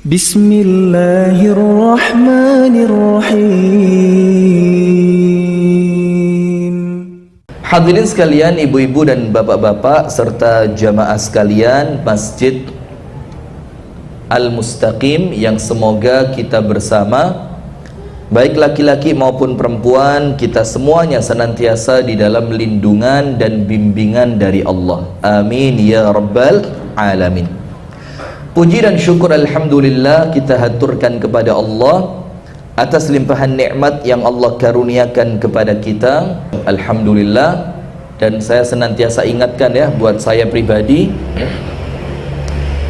Bismillahirrahmanirrahim. Hadirin sekalian, ibu-ibu dan bapak-bapak serta jamaah sekalian Masjid Al-Mustaqim yang semoga kita bersama, baik laki-laki maupun perempuan, kita semuanya senantiasa di dalam lindungan dan bimbingan dari Allah. Amin ya rabbal alamin. Puji dan syukur alhamdulillah kita haturkan kepada Allah atas limpahan nikmat yang Allah karuniakan kepada kita. Alhamdulillah. Dan saya senantiasa ingatkan ya, buat saya pribadi,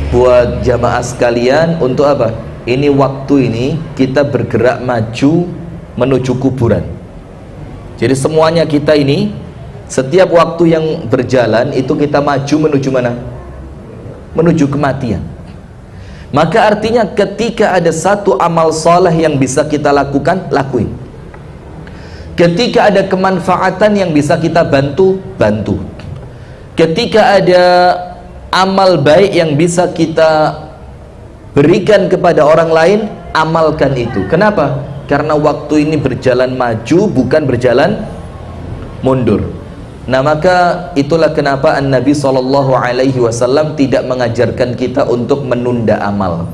buat jamaah sekalian, untuk apa? Ini waktu ini kita bergerak maju menuju kuburan. Jadi semuanya kita ini, setiap waktu yang berjalan itu kita maju menuju mana? Menuju kematian. Maka artinya ketika ada satu amal soleh yang bisa kita lakukan, lakuin. Ketika ada kemanfaatan yang bisa kita bantu, bantu. Ketika ada amal baik yang bisa kita berikan kepada orang lain, amalkan itu. Kenapa? Karena waktu ini berjalan maju, bukan berjalan mundur. Nah, maka itulah kenapa Nabi SAW tidak mengajarkan kita untuk menunda amal.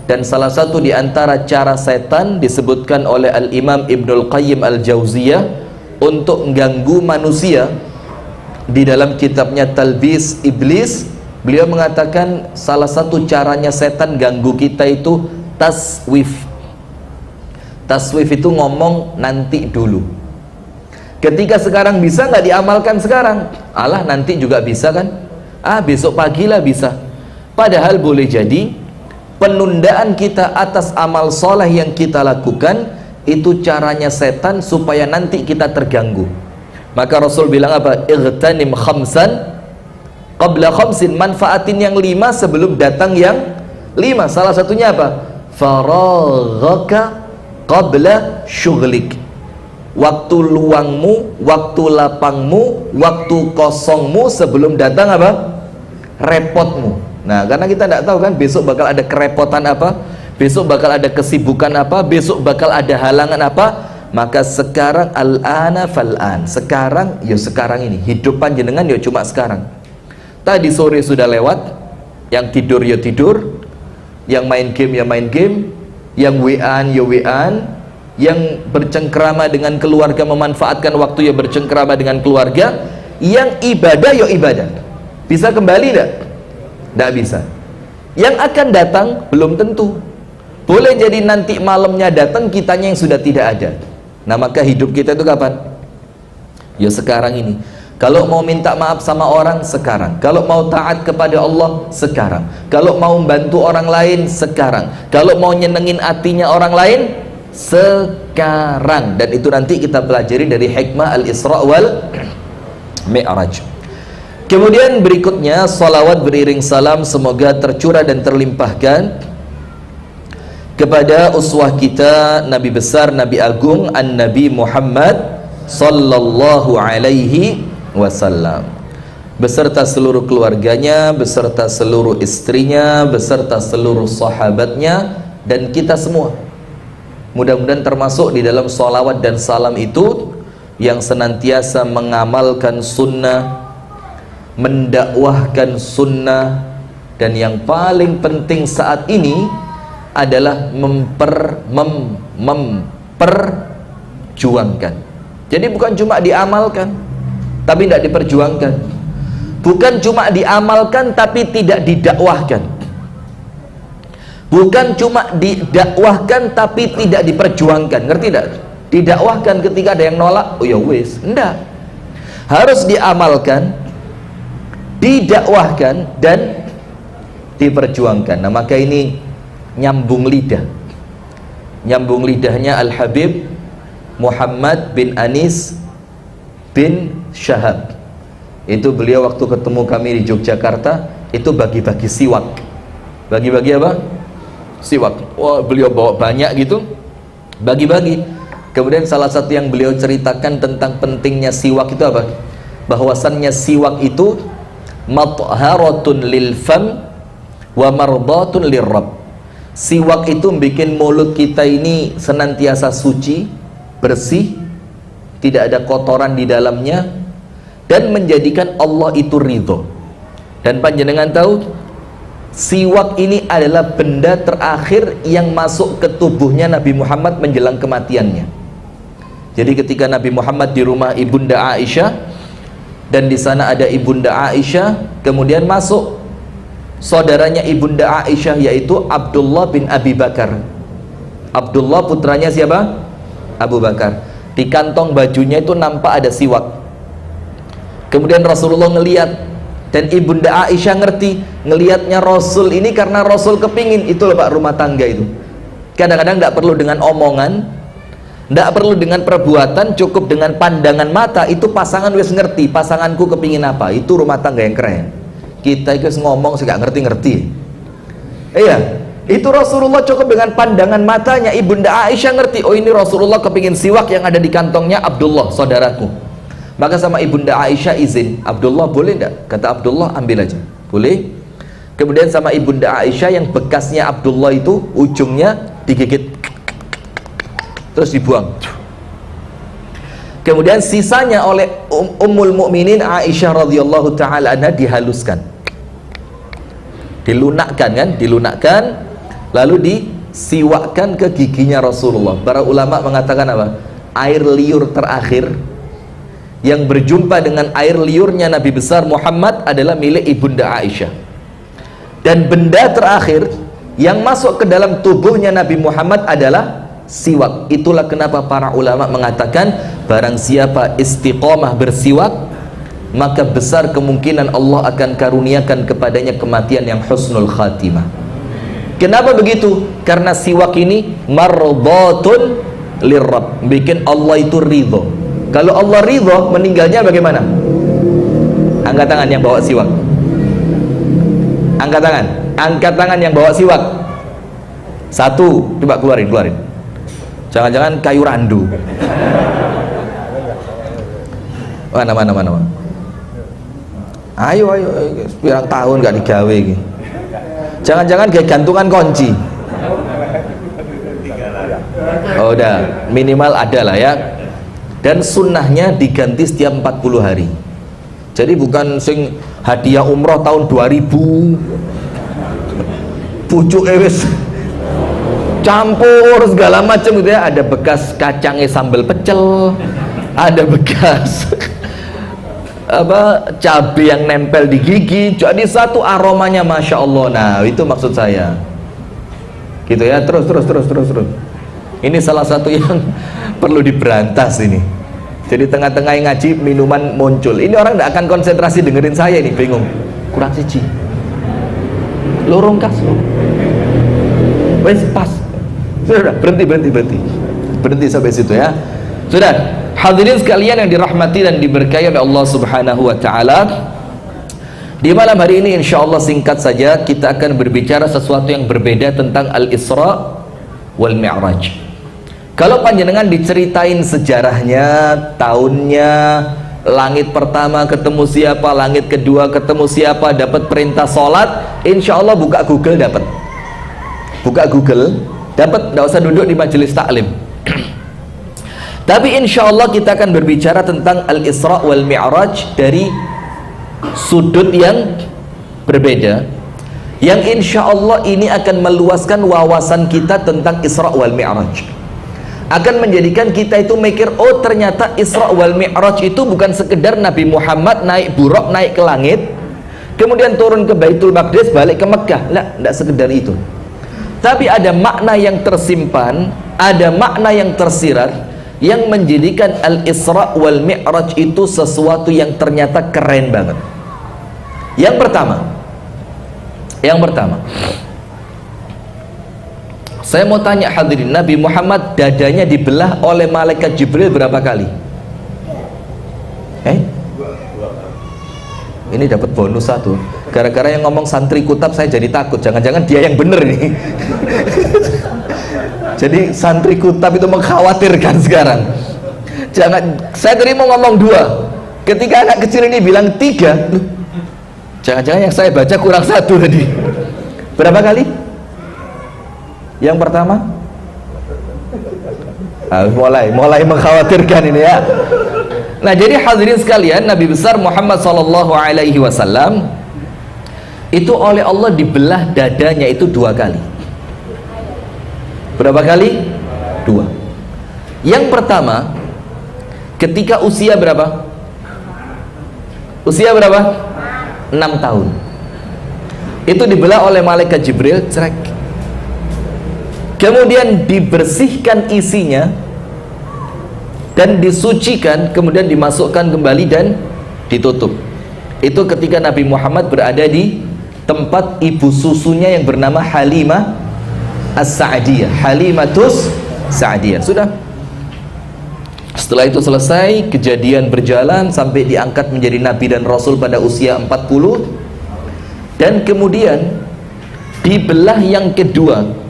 Dan salah satu di antara cara setan disebutkan oleh Al-Imam Ibnul Qayyim Al-Jauziyah untuk mengganggu manusia, di dalam kitabnya Talbis Iblis, beliau mengatakan salah satu caranya setan ganggu kita itu taswif. Taswif itu ngomong nanti dulu. Ketika sekarang bisa, nggak diamalkan sekarang. Alah, nanti juga bisa kan? Besok pagi lah bisa. Padahal boleh jadi penundaan kita atas amal soleh yang kita lakukan itu caranya setan supaya nanti kita terganggu. Maka Rasul bilang apa? Ightanim khamsan qabla khamsin. Manfaatin yang 5 sebelum datang yang 5. Salah satunya apa? Faraghaka qabla syughlik. Waktu luangmu, waktu lapangmu, waktu kosongmu sebelum datang apa? Repotmu. Nah, karena kita tidak tahu kan besok bakal ada kerepotan apa, besok bakal ada kesibukan apa, besok bakal ada halangan apa. Maka sekarang al-ana fal-an. Sekarang, ya sekarang ini. Hidup panjenengan ya cuma sekarang. Tadi sore sudah lewat, yang tidur ya tidur, yang main game ya main game, yang WA-an ya WA-an, yang bercengkrama dengan keluarga, memanfaatkan waktu ya bercengkrama dengan keluarga, yang ibadah ya ibadah. Bisa kembali tidak? Tidak bisa. Yang akan datang belum tentu. Boleh jadi nanti malamnya datang, kitanya yang sudah tidak ada. Nah, maka hidup kita itu kapan? Ya sekarang ini. Kalau mau minta maaf sama orang, sekarang. Kalau mau taat kepada Allah, sekarang. Kalau mau membantu orang lain, sekarang. Kalau mau nyenengin hatinya orang lain, sekarang. Dan itu nanti kita pelajari dari hikmah Al-Isra wal Mi'raj. Kemudian berikutnya, salawat beriring salam semoga tercurah dan terlimpahkan kepada uswah kita, Nabi besar, Nabi agung, An-Nabi Muhammad sallallahu alaihi wasallam, beserta seluruh keluarganya, beserta seluruh istrinya, beserta seluruh sahabatnya, dan kita semua. Mudah-mudahan termasuk di dalam sholawat dan salam itu yang senantiasa mengamalkan sunnah, mendakwahkan sunnah, dan yang paling penting saat ini adalah memperjuangkan. Jadi bukan cuma diamalkan tapi tidak diperjuangkan, bukan cuma diamalkan tapi tidak didakwahkan, bukan cuma didakwahkan tapi tidak diperjuangkan. Ngerti tidak? Didakwahkan ketika ada yang nolak, oh ya wis, enggak. Harus diamalkan, didakwahkan, dan diperjuangkan. Nah, maka ini nyambung lidah. Nyambung lidahnya Al-Habib Muhammad bin Anis bin Syahab. Itu beliau waktu ketemu kami di Yogyakarta, itu bagi-bagi siwak. Bagi-bagi apa? Siwak. Wah, beliau bawa banyak gitu, bagi-bagi. Kemudian salah satu yang beliau ceritakan tentang pentingnya siwak itu apa? Bahwasannya siwak itu matharatun lil fam wa mardatun lirrabb. Siwak itu bikin mulut kita ini senantiasa suci, bersih, tidak ada kotoran di dalamnya, dan menjadikan Allah itu ridho. Dan panjenengan tahu, siwak ini adalah benda terakhir yang masuk ke tubuhnya Nabi Muhammad menjelang kematiannya. Jadi ketika Nabi Muhammad di rumah Ibunda Aisyah, dan di sana ada Ibunda Aisyah, kemudian masuk saudaranya Ibunda Aisyah, yaitu Abdullah bin Abi Bakar. Abdullah putranya siapa? Abu Bakar. Di kantong bajunya itu nampak ada siwak. Kemudian Rasulullah ngelihat, dan Ibunda Aisyah ngerti, ngelihatnya Rasul ini karena Rasul kepingin. Itu loh Pak, rumah tangga itu kadang-kadang tidak perlu dengan omongan, tidak perlu dengan perbuatan, cukup dengan pandangan mata. Itu pasangan wis ngerti, pasanganku kepingin apa. Itu rumah tangga yang keren. Kita itu ngomong sih gak ngerti-ngerti. Iya, itu Rasulullah cukup dengan pandangan matanya. Ibunda Aisyah ngerti, oh ini Rasulullah kepingin siwak yang ada di kantongnya Abdullah, saudaraku. Maka sama Ibunda Aisyah izin, Abdullah boleh enggak? Kata Abdullah, ambil aja. Boleh. Kemudian sama Ibunda Aisyah yang bekasnya Abdullah itu ujungnya digigit, terus dibuang. Kemudian sisanya oleh Ummul Mukminin Aisyah radhiyallahu taala anha dihaluskan, dilunakkan kan, dilunakkan, lalu disiwakkan ke giginya Rasulullah. Para ulama mengatakan apa? Air liur terakhir yang berjumpa dengan air liurnya Nabi besar Muhammad adalah milik Ibunda Aisyah. Dan benda terakhir yang masuk ke dalam tubuhnya Nabi Muhammad adalah siwak. Itulah kenapa para ulama mengatakan, barang siapa istiqomah bersiwak, maka besar kemungkinan Allah akan karuniakan kepadanya kematian yang husnul khatimah. Kenapa begitu? Karena siwak ini mardatun lirrab, bikin Allah itu ridho. Kalau Allah ridho, meninggalnya bagaimana? Angkat tangan yang bawa siwak. Angkat tangan. Angkat tangan yang bawa siwak. Satu, coba keluarin. Jangan-jangan kayu randu. Mana. Ayo, pirang tahun gak digawe iki. Jangan-jangan kayak gantungan kunci. Oh udah, minimal ada lah ya. Dan sunnahnya diganti setiap 40 hari. Jadi bukan sing hadiah umroh tahun 2000 pucuk wis campur segala macam gitu ya. Ada bekas kacangnya sambal pecel, ada bekas apa cabai yang nempel di gigi. Jadi satu aromanya masya Allah. Nah itu maksud saya gitu ya. Terus ini salah satu yang perlu diberantas ini. Jadi tengah-tengah ngaji minuman muncul. Ini orang tidak akan konsentrasi dengerin saya ini, bingung. Kurang siji. Lorong kas. Wes pas. Sudah, berhenti. Berhenti sampai situ ya. Sudah. Hadirin sekalian yang dirahmati dan diberkahi oleh Allah Subhanahu wa taala. Di malam hari ini insyaallah singkat saja kita akan berbicara sesuatu yang berbeda tentang Al-Isra wal Mi'raj. Kalau panjenengan diceritain sejarahnya, tahunnya, langit pertama ketemu siapa, langit kedua ketemu siapa, dapat perintah sholat, insya Allah buka Google dapat. Buka Google dapat, tidak usah duduk di majelis taklim. Tapi insya Allah kita akan berbicara tentang Al-Isra wal Mi'raj dari sudut yang berbeda, yang insya Allah ini akan meluaskan wawasan kita tentang Isra wal Mi'raj. Akan menjadikan kita itu mikir, oh ternyata Isra wal Mi'raj itu bukan sekedar Nabi Muhammad naik buraq, naik ke langit, kemudian turun ke Baitul Maqdis, balik ke Mekah. Lah, tidak sekedar itu. Tapi ada makna yang tersimpan, ada makna yang tersirat, yang menjadikan Al-Isra wal Mi'raj itu sesuatu yang ternyata keren banget. Yang pertama, saya mau tanya hadirin, Nabi Muhammad dadanya dibelah oleh malaikat Jibril berapa kali? Ini dapat bonus satu. Gara-gara yang ngomong santri kutab saya jadi takut. Jangan-jangan dia yang bener nih. Jadi santri kutab itu mengkhawatirkan sekarang. Jangan, saya tadi mau ngomong 2. Ketika anak kecil ini bilang 3, jangan-jangan yang saya baca kurang 1 tadi. Berapa kali? Yang pertama, mulai mengkhawatirkan ini ya. Nah, jadi hadirin sekalian, Nabi besar Muhammad SAW itu oleh Allah dibelah dadanya itu 2 kali. Berapa kali? 2. Yang pertama, ketika usia berapa? Usia berapa? 6 tahun. Itu dibelah oleh malaikat Jibril, cerek. Kemudian dibersihkan isinya dan disucikan, kemudian dimasukkan kembali dan ditutup. Itu ketika Nabi Muhammad berada di tempat ibu susunya yang bernama Halimah As-Sa'diyah, Halimatus Sa'diyah. Sudah. Setelah itu selesai, kejadian berjalan sampai diangkat menjadi nabi dan rasul pada usia 40. Dan kemudian dibelah yang kedua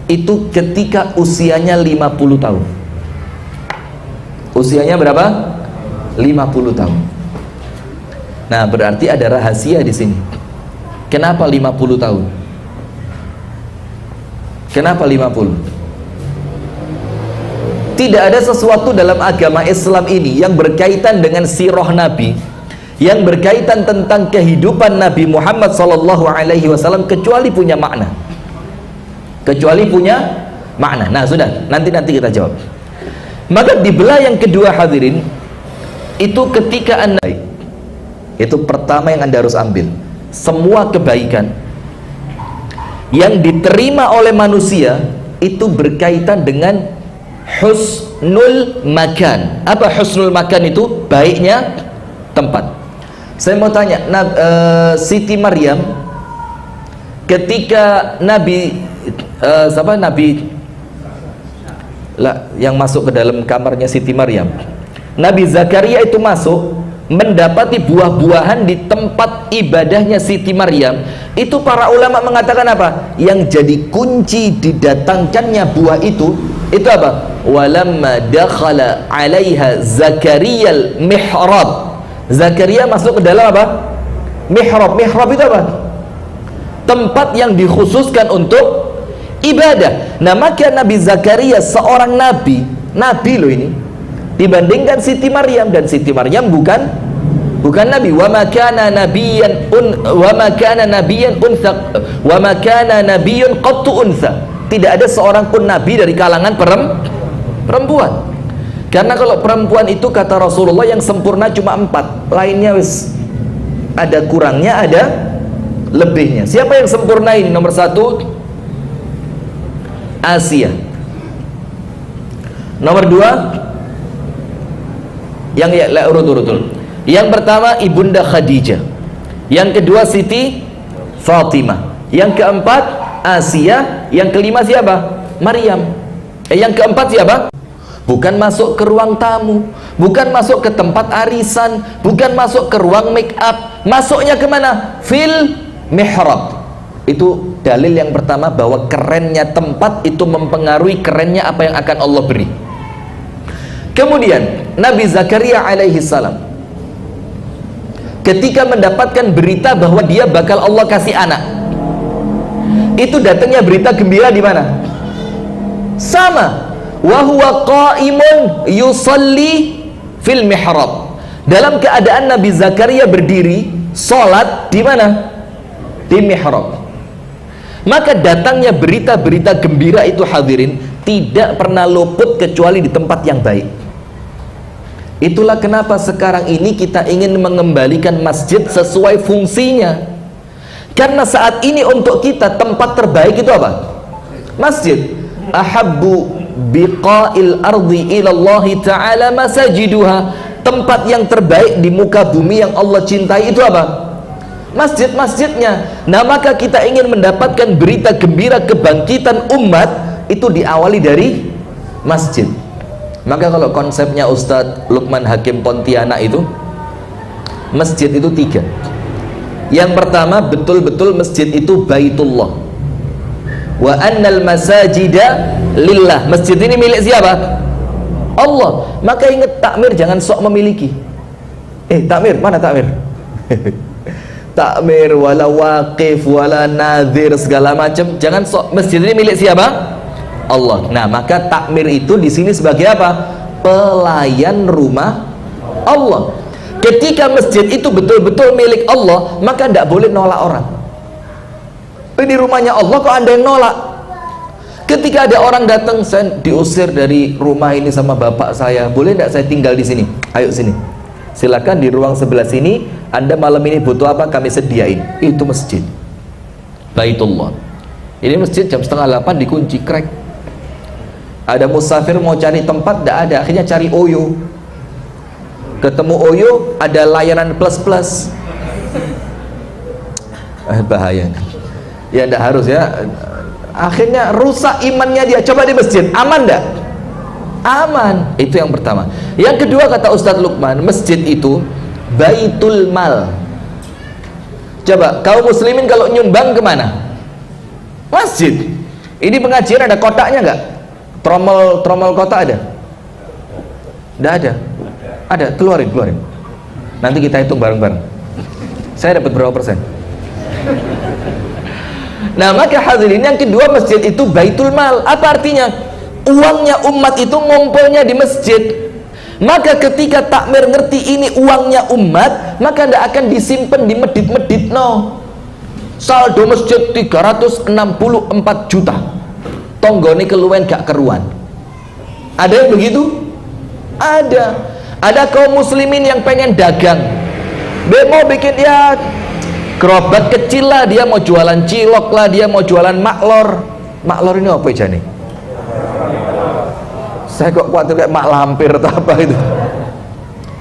itu ketika usianya 50 tahun. Usianya berapa? 50 tahun. Nah, berarti ada rahasia di sini. Kenapa 50 tahun? Kenapa 50? Tidak ada sesuatu dalam agama Islam ini yang berkaitan dengan sirah Nabi, yang berkaitan tentang kehidupan Nabi Muhammad SAW kecuali punya makna. Kecuali punya makna. Nah, sudah, nanti kita jawab. Maka dibelah yang kedua hadirin, itu ketika Anda, itu pertama yang Anda harus ambil, semua kebaikan yang diterima oleh manusia itu berkaitan dengan husnul makan. Apa husnul makan itu? Baiknya tempat. Saya mau tanya, Siti Maryam ketika Nabi yang masuk ke dalam kamarnya Siti Maryam, Nabi Zakaria itu masuk mendapati buah-buahan di tempat ibadahnya Siti Maryam. Itu para ulama mengatakan apa? Yang jadi kunci didatangkannya buah itu apa? Walamma dakhala 'alaiha Zakariyal mihrab. Zakaria masuk ke dalam apa? Mihrab. Mihrab itu apa? Tempat yang dikhususkan untuk ibadah. Nah, maka Nabi Zakaria seorang nabi loh ini, dibandingkan Siti Maryam, dan Siti Maryam bukan nabi. Wa ma kana nabiyyun qattu untha. Tidak ada seorang pun nabi dari kalangan perempuan. Karena kalau perempuan itu kata Rasulullah yang sempurna cuma 4, lainnya wis ada kurangnya, ada lebihnya. Siapa yang sempurna ini? Nomor 1 Asia. Nomor 2 urut. Yang pertama Ibunda Khadijah, yang kedua Siti Fatimah, yang keempat Asia, yang kelima siapa? Maryam. Yang keempat siapa? Bukan masuk ke ruang tamu, bukan masuk ke tempat arisan, bukan masuk ke ruang make up. Masuknya kemana? Fil mihrab. Itu dalil yang pertama bahwa kerennya tempat itu mempengaruhi kerennya apa yang akan Allah beri. Kemudian Nabi Zakaria alaihi salam ketika mendapatkan berita bahwa dia bakal Allah kasih anak, itu datangnya berita gembira di mana? Sama, wa huwa qaimun yusalli fil mihrab. Dalam keadaan Nabi Zakaria berdiri salat di mana? Di mihrab. Maka datangnya berita-berita gembira itu hadirin tidak pernah luput kecuali di tempat yang baik. Itulah kenapa sekarang ini kita ingin mengembalikan masjid sesuai fungsinya. Karena saat ini untuk kita tempat terbaik itu apa? Masjid. Ahabbu biqa'il ardi ilallahi ta'ala masajiduha. Tempat yang terbaik di muka bumi yang Allah cintai itu apa? Masjid-masjidnya. Nah, maka kita ingin mendapatkan berita gembira kebangkitan umat itu diawali dari masjid. Maka kalau konsepnya Ustadz Lukman Hakim Pontianak itu, masjid itu 3. Yang pertama, betul-betul masjid itu Baitullah. Wa annal masajida lillah. Masjid ini milik siapa? Allah. Maka ingat takmir jangan sok memiliki. Takmir, mana takmir? Takmir, wala waqif, wala nadhir, segala macam. Jangan sok. Masjid ini milik siapa? Allah. Nah, maka takmir itu di sini sebagai apa? Pelayan rumah Allah. Ketika masjid itu betul-betul milik Allah, maka tidak boleh nolak orang. Ini rumahnya Allah, kok Anda yang nolak? Ketika ada orang datang, saya diusir dari rumah ini sama bapak saya, boleh tidak saya tinggal di sini? Ayo sini, silakan di ruang sebelah sini. Anda malam ini butuh apa? Kami sediain. Itu masjid Baitullah. Ini masjid jam 7:30 dikunci, krek. Ada musafir mau cari tempat, tidak ada, akhirnya cari Oyo. Ketemu Oyo, ada layanan plus-plus. Bahaya. Ya tidak harus ya. Akhirnya rusak imannya dia. Coba di masjid, aman tidak? Aman. Itu yang pertama. Yang kedua, kata Ustadz Lukman, masjid itu baitul mal. Coba kaum muslimin kalau nyumbang kemana? Masjid. Ini pengajian ada kotaknya nggak? Tromol kotak ada? Tidak ada. Ada, keluarin. Nanti kita hitung bareng-bareng. Saya dapat berapa persen? Nah, maka hadirin, yang kedua, masjid itu baitul mal. Apa artinya? Uangnya umat itu ngumpulnya di masjid. Maka ketika takmir ngerti ini uangnya umat, maka tidak akan disimpan di medit-medit, no. Saldo masjid 364 juta, tonggone keluwen gak keruan. Ada yang begitu? Ada kaum muslimin yang pengen dagang, dia mau bikin ya gerobak kecil lah, dia mau jualan cilok lah, dia mau jualan maklor. Maklor ini apa aja nih? Saya kok khawatir kayak mak lampir atau apa itu.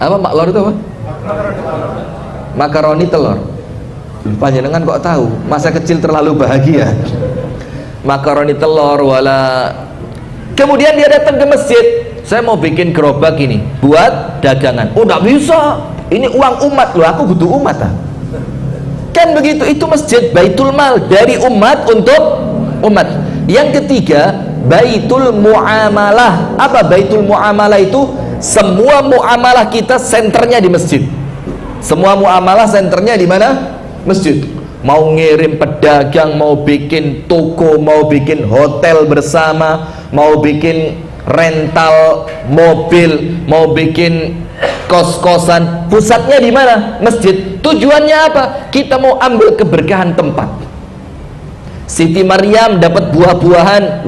Apa maklor itu apa? Makaroni telur. Panjenengan kok tahu? Masa kecil terlalu bahagia. Makaroni telur wala. Kemudian dia datang ke masjid, saya mau bikin gerobak ini buat dagangan. Oh, enggak bisa, ini uang umat loh, aku butuh umat ah. Kan begitu, itu masjid baitul mal, dari umat untuk umat. Yang ketiga, baitul muamalah. Apa baitul muamalah itu? Semua muamalah kita senternya di masjid. Semua muamalah senternya di mana? Masjid. Mau ngirim pedagang, mau bikin toko, mau bikin hotel bersama, mau bikin rental mobil, mau bikin kos-kosan, pusatnya di mana? Masjid. Tujuannya apa? Kita mau ambil keberkahan tempat. Siti Maryam dapat buah-buahan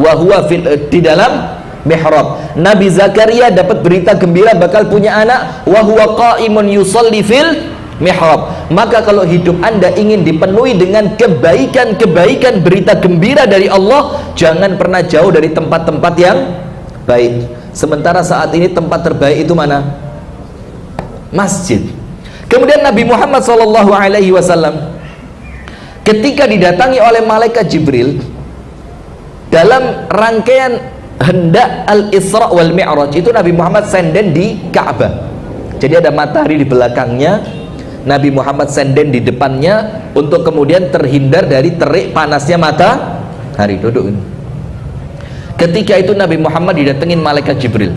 di dalam mihrab. Nabi Zakaria dapat berita gembira bakal punya anak wa huwa qa'imun yusalli fil mihrab. Maka kalau hidup Anda ingin dipenuhi dengan kebaikan-kebaikan, berita gembira dari Allah, jangan pernah jauh dari tempat-tempat yang baik. Sementara saat ini tempat terbaik itu mana? Masjid. Kemudian Nabi Muhammad SAW ketika didatangi oleh malaikat Jibril dalam rangkaian hendak al-Isra wal Mi'raj, itu Nabi Muhammad senden di Ka'bah. Jadi ada matahari di belakangnya, Nabi Muhammad senden di depannya untuk kemudian terhindar dari terik panasnya matahari. Duduk ini. Ketika itu Nabi Muhammad didatengin malaikat Jibril.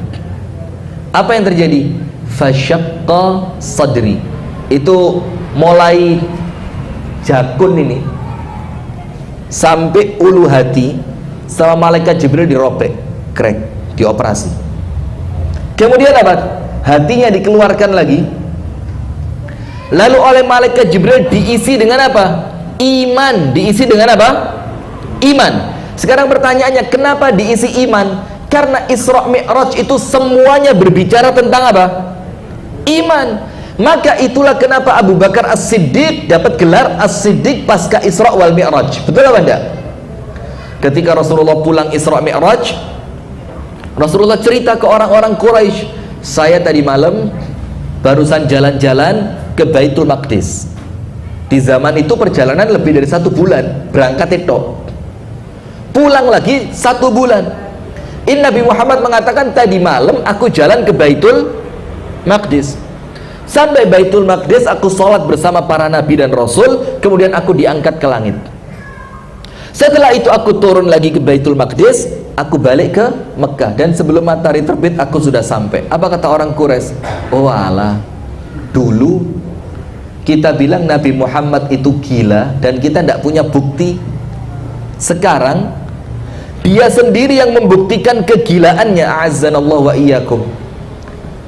Apa yang terjadi? Fasyaqqa sadri. Itu mulai jakun ini sampai ulu hati sama malaikat Jibril dirobek, krek, dioperasi. Kemudian apa? Hatinya dikeluarkan lagi. Lalu oleh malaikat Jibril diisi dengan apa? Iman. Diisi dengan apa? Iman. Sekarang pertanyaannya, kenapa diisi iman? Karena Isra Mi'raj itu semuanya berbicara tentang apa? Iman. Maka itulah kenapa Abu Bakar As-Siddiq dapat gelar As-Siddiq pasca Isra wal Mi'raj. Betul apa enggak? Ketika Rasulullah pulang Isra Mi'raj, Rasulullah cerita ke orang-orang Quraisy, saya tadi malam barusan jalan-jalan ke Baitul Maqdis. Di zaman itu perjalanan lebih dari 1 bulan, berangkat itu pulang lagi 1 bulan. Ini Nabi Muhammad mengatakan, tadi malam aku jalan ke Baitul Maqdis. Sampai Baitul Maqdis aku sholat bersama para nabi dan rasul, kemudian aku diangkat ke langit. Setelah itu aku turun lagi ke Baitul Maqdis, aku balik ke Mekah, dan sebelum matahari terbit aku sudah sampai. Apa kata orang Quraisy? Oh alah, dulu kita bilang Nabi Muhammad itu gila dan kita tidak punya bukti. Sekarang Dia sendiri yang membuktikan kegilaannya. A'azzanallahu wa iyyakum.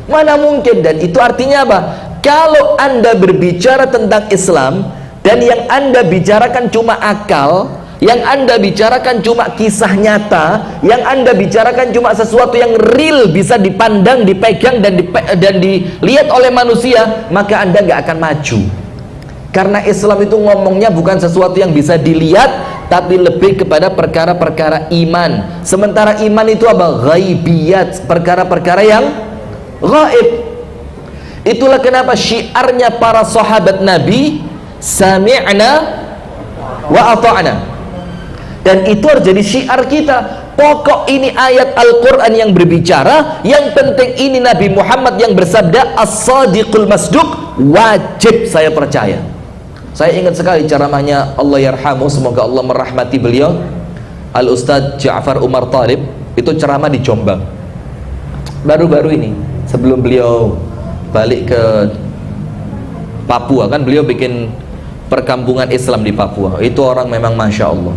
Mana mungkin. Dan itu artinya apa? Kalau Anda berbicara tentang Islam dan yang Anda bicarakan cuma akal, yang Anda bicarakan cuma kisah nyata, yang Anda bicarakan cuma sesuatu yang real, bisa dipandang, dipegang dan dilihat oleh manusia, maka Anda nggak akan maju. Karena Islam itu ngomongnya bukan sesuatu yang bisa dilihat, tapi lebih kepada perkara-perkara iman. Sementara iman itu apa? Ghaibiyat, perkara-perkara yang gaib. Itulah kenapa syiarnya para sahabat Nabi, sami'na wa ata'na. Dan itu harus jadi syiar kita. Pokok ini ayat Al-Quran yang berbicara, yang penting ini Nabi Muhammad yang bersabda as-sadiqul masduq, wajib saya percaya. Saya ingat sekali ceramahnya, Allah yarhamu, semoga Allah merahmati beliau, Al-Ustadz Ja'far Umar Talib. Itu ceramah di Jombang baru-baru ini, sebelum beliau balik ke Papua. Kan beliau bikin perkampungan Islam di Papua. Itu orang memang Masya Allah.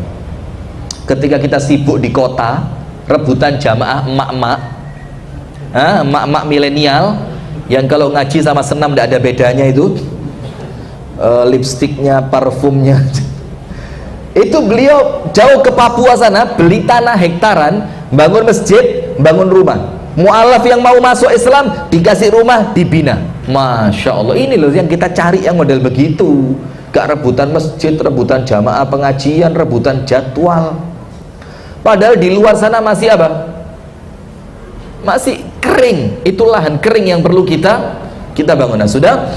Ketika kita sibuk di kota rebutan jamaah emak-emak milenial yang kalau ngaji sama senam tidak ada bedanya, itu lipstiknya, parfumnya itu beliau jauh ke Papua sana, beli tanah hektaran, bangun masjid, bangun rumah. Mu'alaf yang mau masuk Islam dikasih rumah, dibina. Masya Allah. Ini loh yang kita cari, yang model begitu. Gak rebutan masjid, rebutan jamaah pengajian, rebutan jadwal. Padahal di luar sana masih apa? Masih kering. Itu lahan kering yang perlu kita bangun. Nah, sudah.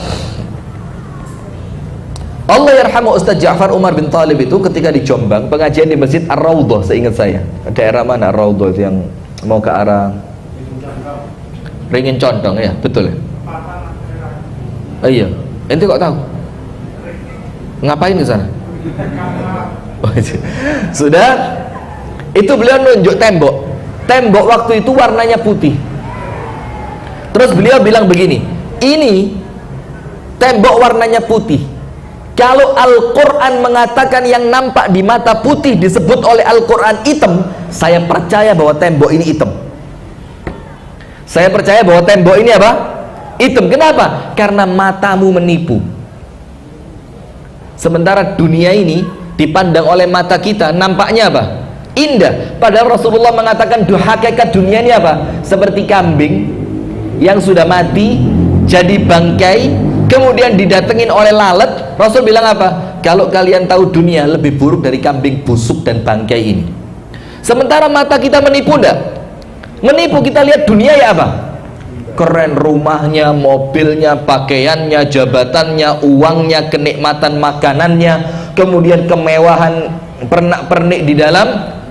Allah yarhamu Ustaz Ja'far Umar bin Talib itu ketika di Jombang, pengajian di Masjid Ar-Raudhah, seingat saya. Daerah mana Ar-Raudhah itu yang mau ke arah Ringin Condong, ya, betul ya? Oh iya. Ente kok tahu? Ngapain ke sana? Sudah. Itu beliau nunjuk tembok waktu itu warnanya putih. Terus beliau bilang begini, ini tembok warnanya putih. Kalau Al-Quran mengatakan yang nampak di mata putih disebut oleh Al-Quran hitam, saya percaya bahwa tembok ini hitam. Saya percaya bahwa tembok ini apa? Hitam. Kenapa? Karena matamu menipu. Sementara dunia ini dipandang oleh mata kita nampaknya apa? Indah. Padahal Rasulullah mengatakan hakikat dunia ini apa? Seperti kambing yang sudah mati jadi bangkai, kemudian didatengin oleh lalat. Rasul bilang apa? Kalau kalian tahu dunia lebih buruk dari kambing busuk dan bangkai ini. Sementara mata kita menipu enggak? Menipu. Kita lihat dunia ya apa? Keren rumahnya, mobilnya, pakaiannya, jabatannya, uangnya, kenikmatan makanannya, kemudian kemewahan pernak-pernik di dalam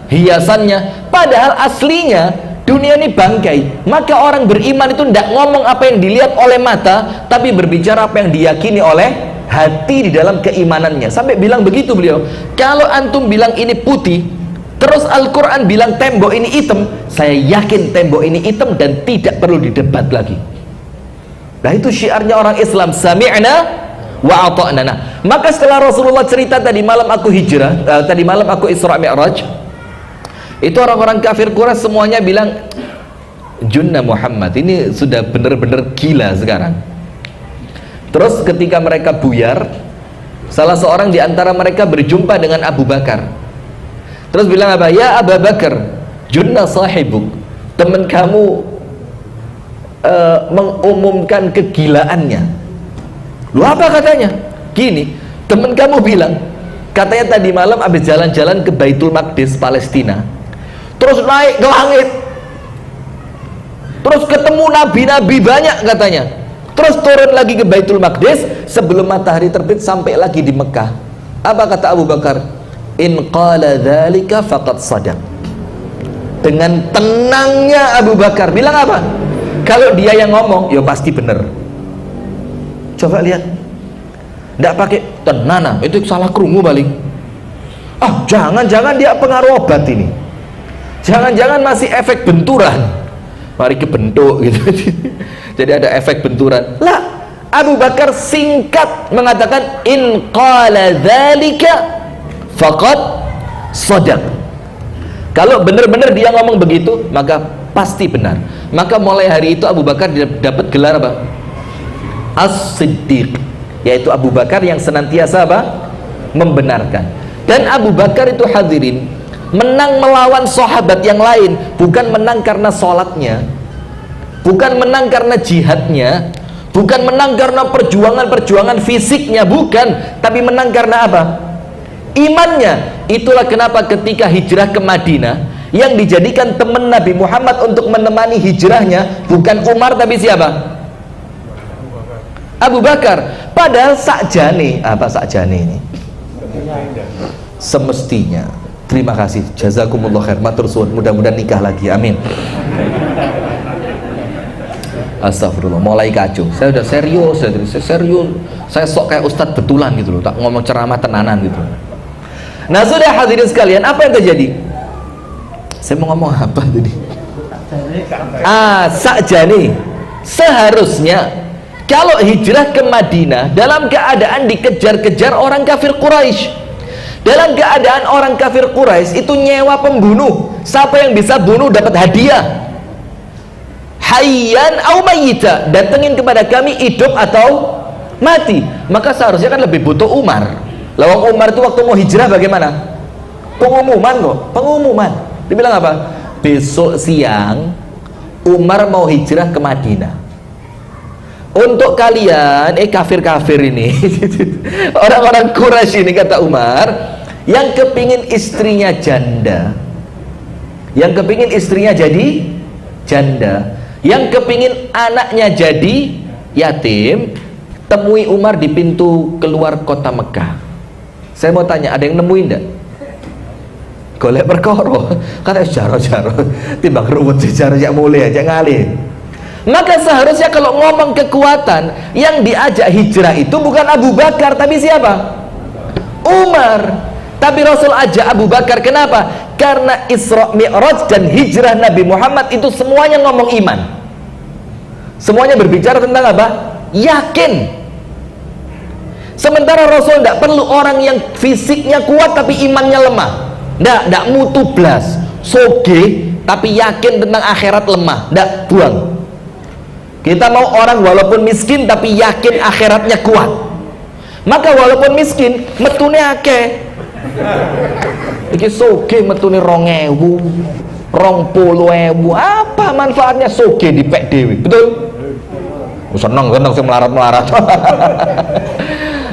hiasannya. Padahal aslinya dunia ini bangkai. Maka orang beriman itu tidak ngomong apa yang dilihat oleh mata, tapi berbicara apa yang diyakini oleh hati di dalam keimanannya. Sampai bilang begitu beliau, kalau antum bilang ini putih, terus Al-Quran bilang tembok ini hitam, saya yakin tembok ini hitam dan tidak perlu didebat lagi. Nah, itu syiarnya orang Islam, sami'na wa ata'na. Nah, maka setelah Rasulullah cerita tadi malam aku hijrah, tadi malam aku Isra Mi'raj, itu orang-orang kafir Quraisy semuanya bilang, Junna Muhammad ini sudah benar-benar gila sekarang. Terus ketika mereka buyar, salah seorang di antara mereka berjumpa dengan Abu Bakar. Terus bilang apa? Ya Abu Bakar, Junna sahibuk, teman kamu mengumumkan kegilaannya. Lu apa katanya? Gini, teman kamu bilang, katanya tadi malam habis jalan-jalan ke Baitul Maqdis Palestina, terus naik ke langit, terus ketemu nabi-nabi banyak katanya, terus turun lagi ke Baitul Maqdis, sebelum matahari terbit sampai lagi di Mekah. Apa kata Abu Bakar? In qala dzalika faqad sadaq. Dengan tenangnya Abu Bakar bilang apa? Kalau dia yang ngomong, ya pasti benar. Coba lihat, tidak pakai tenana, itu salah kerungu balik. Ah, jangan-jangan dia pengaruh obat ini, jangan-jangan masih efek benturan, mari kebentuk gitu. Jadi ada efek benturan. Lah, Abu Bakar singkat mengatakan in qala dzalika faqad sadaq. Kalau benar-benar dia ngomong begitu, maka pasti benar. Maka mulai hari itu Abu Bakar dapat gelar apa? As-Siddiq, yaitu Abu Bakar yang senantiasa apa? Membenarkan. Dan Abu Bakar itu hadirin menang melawan sahabat yang lain, bukan menang karena sholatnya, bukan menang karena jihadnya, bukan menang karena perjuangan fisiknya, bukan, tapi menang karena apa? Imannya. Itulah kenapa ketika hijrah ke Madinah, yang dijadikan teman Nabi Muhammad untuk menemani hijrahnya bukan Umar tapi siapa? Abu Bakar. Padahal sakjane, apa sakjane ini? Semestinya. Terima kasih, jazakumullah khair, matur suwun, mudah-mudahan nikah lagi, amin. Astagfirullah, mulai kacau. Saya udah serius, saya sok kayak ustadz betulan gitu loh, tak ngomong ceramah tenanan gitu. Nah sudah hadirin sekalian, apa yang terjadi? Saya mau ngomong apa tadi? Sakjane. Seharusnya kalau hijrah ke Madinah dalam keadaan dikejar-kejar orang kafir Quraisy, dalam keadaan orang kafir Quraisy itu nyewa pembunuh, siapa yang bisa bunuh dapat hadiah. Hayyan au mayyita, datengin kepada kami hidup atau mati. Maka seharusnya kan lebih butuh Umar. Lawang Umar itu waktu mau hijrah bagaimana? Pengumuman kok, pengumuman. Dibilang apa? Besok siang Umar mau hijrah ke Madinah. Untuk kalian, kafir-kafir ini, orang-orang Quraisy ini, kata Umar, yang kepingin istrinya janda, yang kepingin istrinya jadi janda, yang kepingin anaknya jadi yatim, temui Umar di pintu keluar kota Mekah. Saya mau tanya, ada yang nemuin enggak? Golek perkara, kata jaro-jaro, timbang ruwet jaro jak mulai aja ngalih. Maka seharusnya kalau ngomong kekuatan, yang diajak hijrah itu bukan Abu Bakar, tapi siapa? Umar. Tapi Rasul ajak Abu Bakar, kenapa? Karena Isra Mi'raj dan hijrah Nabi Muhammad itu semuanya ngomong iman. Semuanya berbicara tentang apa? Yakin. Sementara Rasul tidak perlu orang yang fisiknya kuat tapi imannya lemah. Tidak mutu blas, soge tapi yakin tentang akhirat lemah. Tidak, buang. Kita mau orang walaupun miskin tapi yakin akhiratnya kuat. Maka walaupun miskin metune akeh. Iki soge metune 2000, 20.000. Apa manfaatnya soge dipek dewi? Betul? Seneng sing melarat-melarat.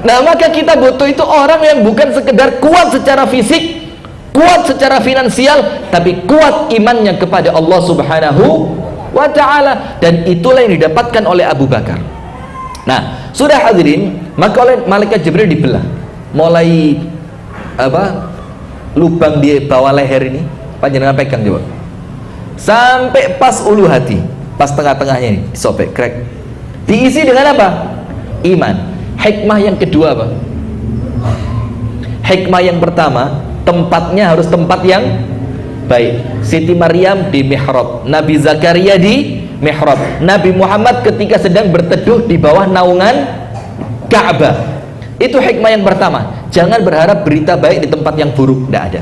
Nah, maka kita butuh itu orang yang bukan sekedar kuat secara fisik, kuat secara finansial, tapi kuat imannya kepada Allah Subhanahu wa ta'ala. Dan itulah yang didapatkan oleh Abu Bakar. Nah, sudah hadirin, maka oleh malaikat Jibril dibelah. Mulai apa? Lubang di bawah leher ini, panjenengan pegang coba. Sampai pas ulu hati, pas tengah-tengahnya ini, disobek, crack. Diisi dengan apa? Iman. Hikmah yang kedua apa? Hikmah yang pertama, tempatnya harus tempat yang baik. Siti Maryam di mihrab, Nabi Zakaria di mihrab, Nabi Muhammad ketika sedang berteduh di bawah naungan Ka'bah. Itu hikmah yang pertama. Jangan berharap berita baik di tempat yang buruk, tidak ada.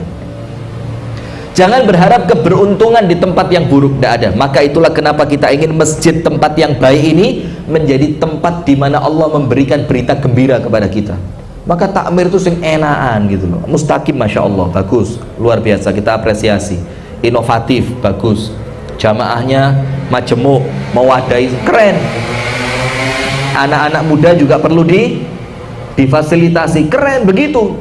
Jangan berharap keberuntungan di tempat yang buruk, tidak ada. Maka itulah kenapa kita ingin masjid tempat yang baik ini menjadi tempat di mana Allah memberikan berita gembira kepada kita. Maka takmir itu sing enaan gitu loh, mustaqim, masya Allah, bagus, luar biasa, kita apresiasi. Inovatif, bagus. Jamaahnya majemuk, mewadai, keren. Anak-anak muda juga perlu difasilitasi, keren begitu.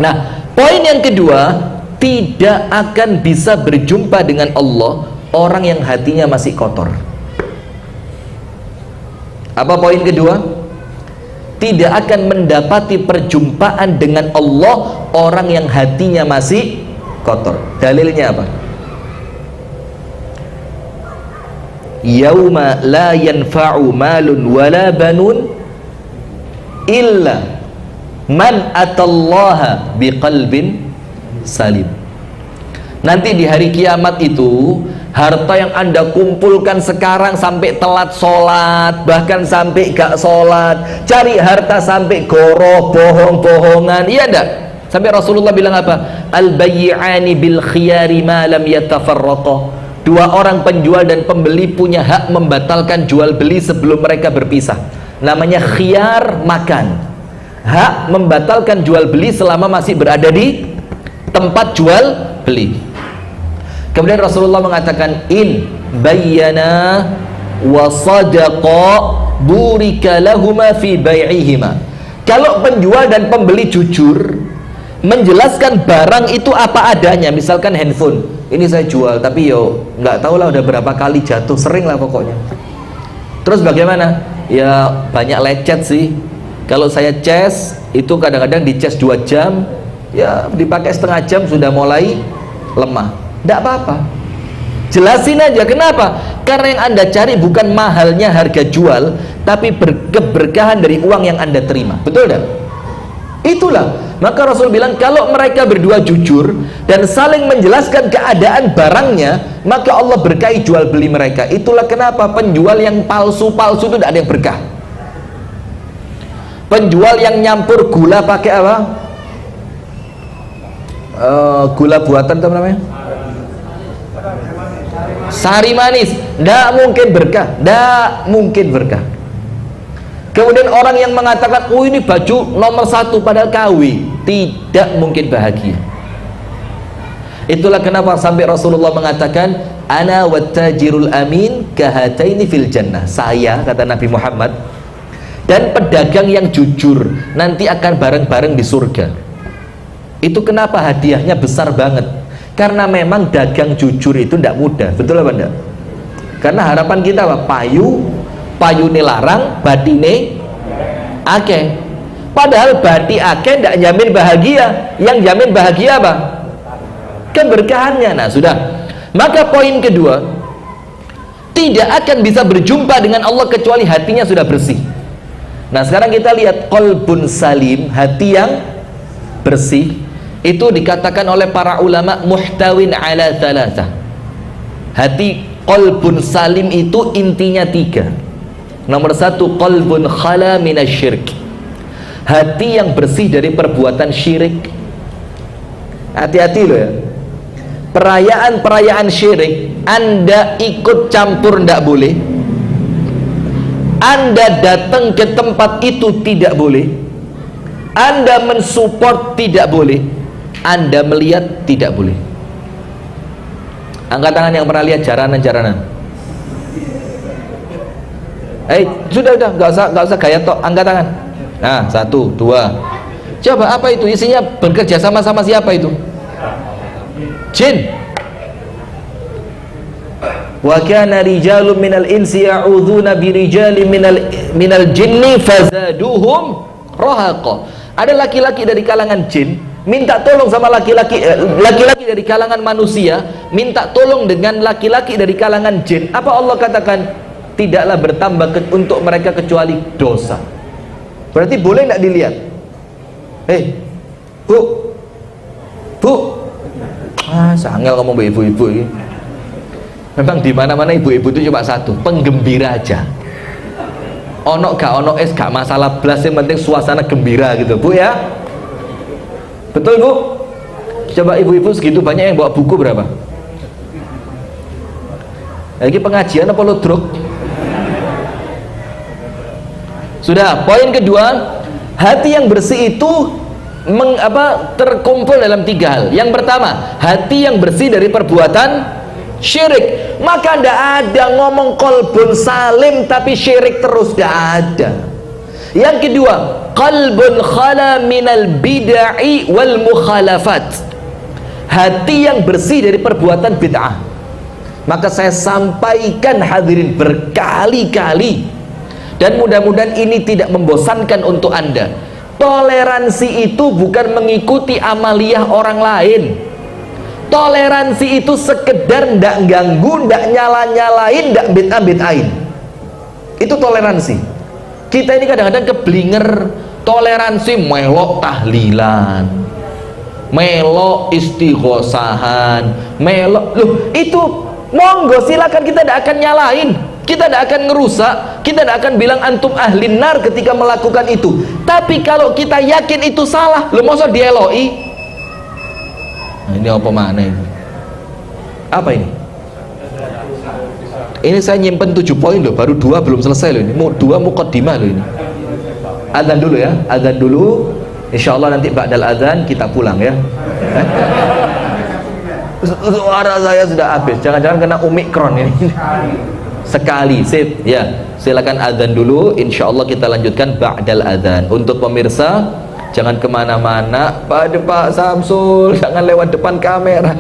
Nah, poin yang kedua, tidak akan bisa berjumpa dengan Allah orang yang hatinya masih kotor. Apa poin kedua? Tidak akan mendapati perjumpaan dengan Allah orang yang hatinya masih kotor. Dalilnya apa? Yauma la yanfa'u malun wala banun illa man atallaha biqalbin salim. Nanti di hari kiamat itu, harta yang Anda kumpulkan sekarang sampai telat sholat, bahkan sampai gak sholat, cari harta sampai goroh, bohong-bohongan, iya enggak? Sampai Rasulullah bilang apa? Al-bayyi'ani bil khiyari ma lam yatafarraqa. Dua orang penjual dan pembeli punya hak membatalkan jual beli sebelum mereka berpisah. Namanya khiyar makan. Hak membatalkan jual beli selama masih berada di tempat jual beli. Kemudian Rasulullah mengatakan, in bayyana wa sadaqa burika lahuma fi bai'ihima. Kalau penjual dan pembeli jujur menjelaskan barang itu apa adanya, misalkan handphone, ini saya jual tapi yo nggak tahu lah udah berapa kali jatuh, sering lah pokoknya. Terus bagaimana? Ya banyak lecet sih. Kalau saya cas itu kadang-kadang dicas 2 jam, ya dipakai setengah jam sudah mulai lemah. Tidak apa-apa, jelasin aja. Kenapa? Karena yang Anda cari bukan mahalnya harga jual, tapi keberkahan dari uang yang Anda terima. Betul tidak? Itulah maka Rasul bilang, kalau mereka berdua jujur dan saling menjelaskan keadaan barangnya, maka Allah berkahi jual beli mereka. Itulah kenapa penjual yang palsu-palsu itu tidak ada yang berkah. Penjual yang nyampur gula pakai apa? Gula buatan itu namanya? Sari manis, tidak mungkin berkah, tidak mungkin berkah. Kemudian orang yang mengatakan, oh ini baju nomor 1 padahal KW, tidak mungkin bahagia. Itulah kenapa sampai Rasulullah mengatakan, ana wattajirul amin kahataini fil jannah. Saya, kata Nabi Muhammad, dan pedagang yang jujur nanti akan bareng-bareng di surga. Itu kenapa hadiahnya besar banget. Karena memang dagang jujur itu tidak mudah. Betul apa enggak? Karena harapan kita apa? Payune larang, batine akeh. Padahal bati akeh tidak jamin bahagia. Yang jamin bahagia apa? Keberkahannya. Nah sudah. Maka poin kedua, tidak akan bisa berjumpa dengan Allah kecuali hatinya sudah bersih. Nah sekarang kita lihat qalbun salim, hati yang bersih, itu dikatakan oleh para ulama muhtawin ala thalatha. Hati qalbun salim itu intinya 3. Nomor 1, qalbun khala minasyirk, hati yang bersih dari perbuatan syirik. Hati-hati loh ya, perayaan-perayaan syirik Anda ikut campur tidak boleh, Anda datang ke tempat itu tidak boleh, Anda mensupport tidak boleh, Anda melihat tidak boleh. Angkat tangan yang pernah lihat jaranan-jaranan. Sudah, nggak usah gaya tok, angkat tangan. Nah, 1, 2. Coba apa itu? Isinya bekerja sama siapa itu? Jin. Wa kana rijalun minal insi ya'udzuuna birijalin minal jinni fazaduhum rahaqa. Ada laki-laki dari kalangan jin minta tolong sama laki-laki dari kalangan manusia, minta tolong dengan laki-laki dari kalangan jin. Apa Allah katakan? Tidaklah bertambah untuk mereka kecuali dosa. Berarti boleh tidak dilihat? Bu, sangel ngomong ibu-ibu ini. Memang di mana-mana ibu-ibu itu cuma satu, penggembira aja. Ono gak ono gak masalah belas, yang penting suasana gembira gitu, Bu ya. Betul Bu? Coba ibu-ibu segitu banyak yang bawa buku berapa? Lagi pengajian apa ludruk? Sudah. Poin kedua, hati yang bersih itu terkumpul dalam 3 hal. Yang pertama, hati yang bersih dari perbuatan syirik. Maka tidak ada ngomong qalbun salim tapi syirik terus, tidak ada. Yang kedua, qalbun khala minal bid'ah wal mukhalafat, hati yang bersih dari perbuatan bid'ah. Maka saya sampaikan hadirin berkali-kali, dan mudah-mudahan ini tidak membosankan untuk Anda. Toleransi itu bukan mengikuti amaliyah orang lain. Toleransi itu sekedar ndak ganggu, ndak nyala-nyalain, ndak bid'ah-bid'ain. Itu toleransi. Kita ini kadang-kadang keblinger. Toleransi melok tahlilan, melok istighosahan, melok. Loh, itu monggo silakan, kita tidak akan nyalain, kita tidak akan ngerusak, kita tidak akan bilang antum ahli nar ketika melakukan itu. Tapi kalau kita yakin itu salah, lo masa dieloi? Nah, ini apa mana ini? Apa ini? Ini saya nyimpen 7 poin loh, baru 2 belum selesai loh ini. 2 muqaddimah loh ini. Adzan dulu ya, adzan dulu. Insyaallah nanti ba'dal adzan kita pulang ya. Suara saya sudah habis. Jangan-jangan kena Omikron ini. Sekali, sip. Ya, silakan adzan dulu. Insyaallah kita lanjutkan ba'dal adzan. Untuk pemirsa, jangan kemana-mana. Pak Samsul, jangan lewat depan kamera.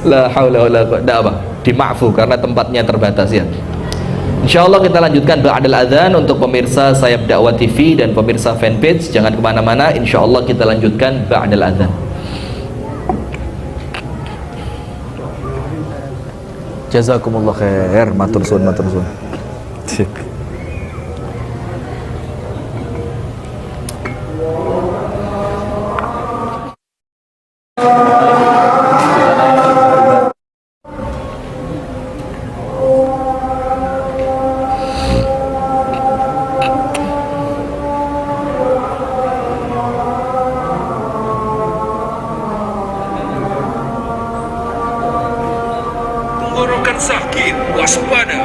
La haula wala quwwata illa billah. Dimaafu karena tempatnya terbatas ya. Insyaallah kita lanjutkan ba'dal adzan. Untuk pemirsa Sayap Dakwah TV dan pemirsa fanpage, jangan kemana-mana. Insyaallah kita lanjutkan ba'dal adzan. Jazakumullah khair. Matur suwun, matur suwun. Tenggorokan sakit, waspada.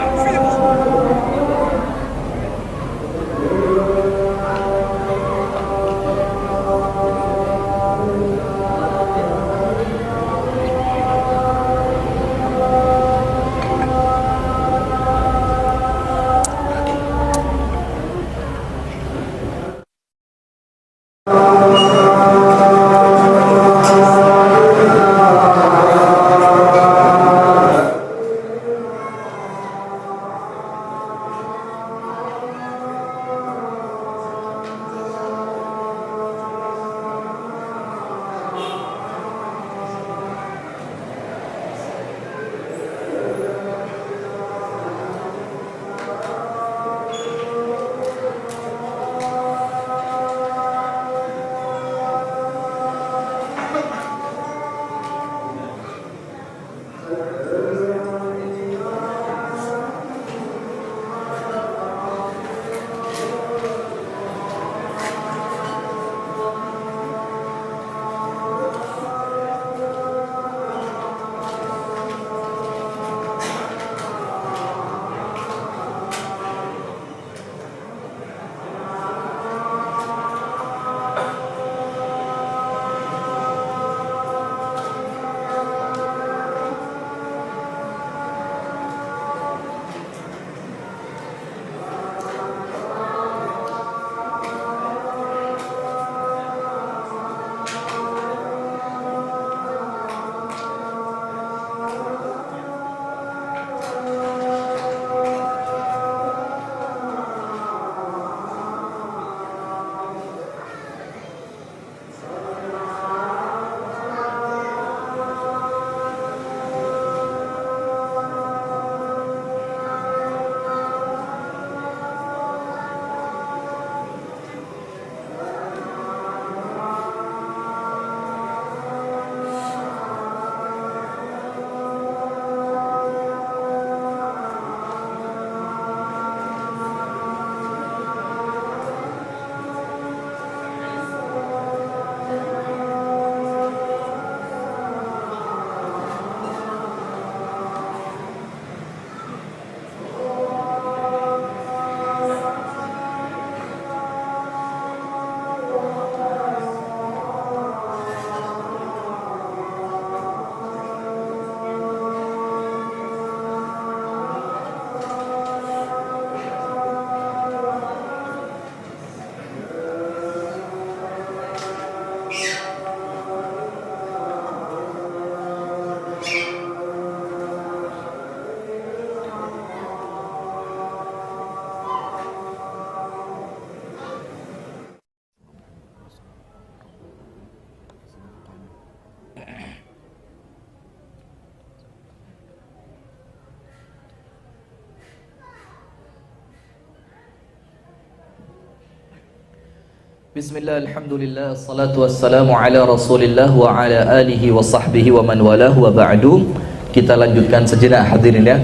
Bismillah, alhamdulillah, assalatu wassalamu ala rasulillah wa ala alihi wa sahbihi wa man walah wa ba'du. Kita lanjutkan sejenak hadirin ya.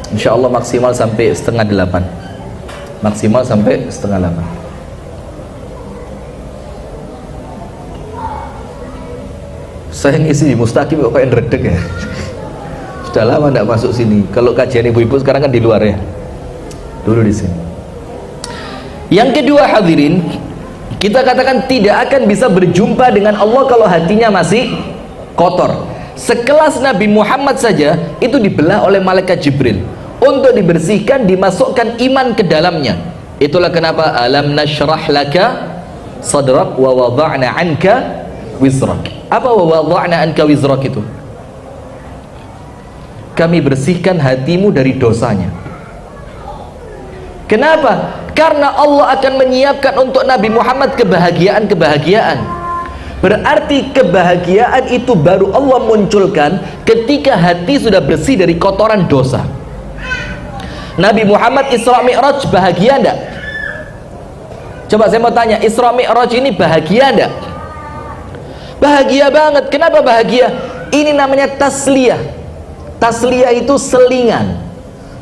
InsyaAllah maksimal sampai 7:30. Maksimal sampai 7:30. Saya ngisi Mustaqim kok kayak redek ya. Sudah lama tidak masuk sini. Kalau kajian ibu-ibu sekarang kan di luar ya. Dulu di sini. Yang kedua hadirin, kita katakan tidak akan bisa berjumpa dengan Allah kalau hatinya masih kotor. Sekelas Nabi Muhammad saja itu dibelah oleh malaikat Jibril untuk dibersihkan, dimasukkan iman ke dalamnya. Itulah kenapa alam nashrah laka sadrak wa wada'na anka wizrak. Apa wa wada'na anka wizrak itu? Kami bersihkan hatimu dari dosanya. Kenapa? Karena Allah akan menyiapkan untuk Nabi Muhammad kebahagiaan-kebahagiaan. Berarti kebahagiaan itu baru Allah munculkan ketika hati sudah bersih dari kotoran dosa. Nabi Muhammad Isra Mi'raj bahagia enggak? Coba saya mau tanya, Isra Mi'raj ini bahagia enggak? Bahagia banget. Kenapa bahagia? Ini namanya tasliyah. Tasliyah itu selingan.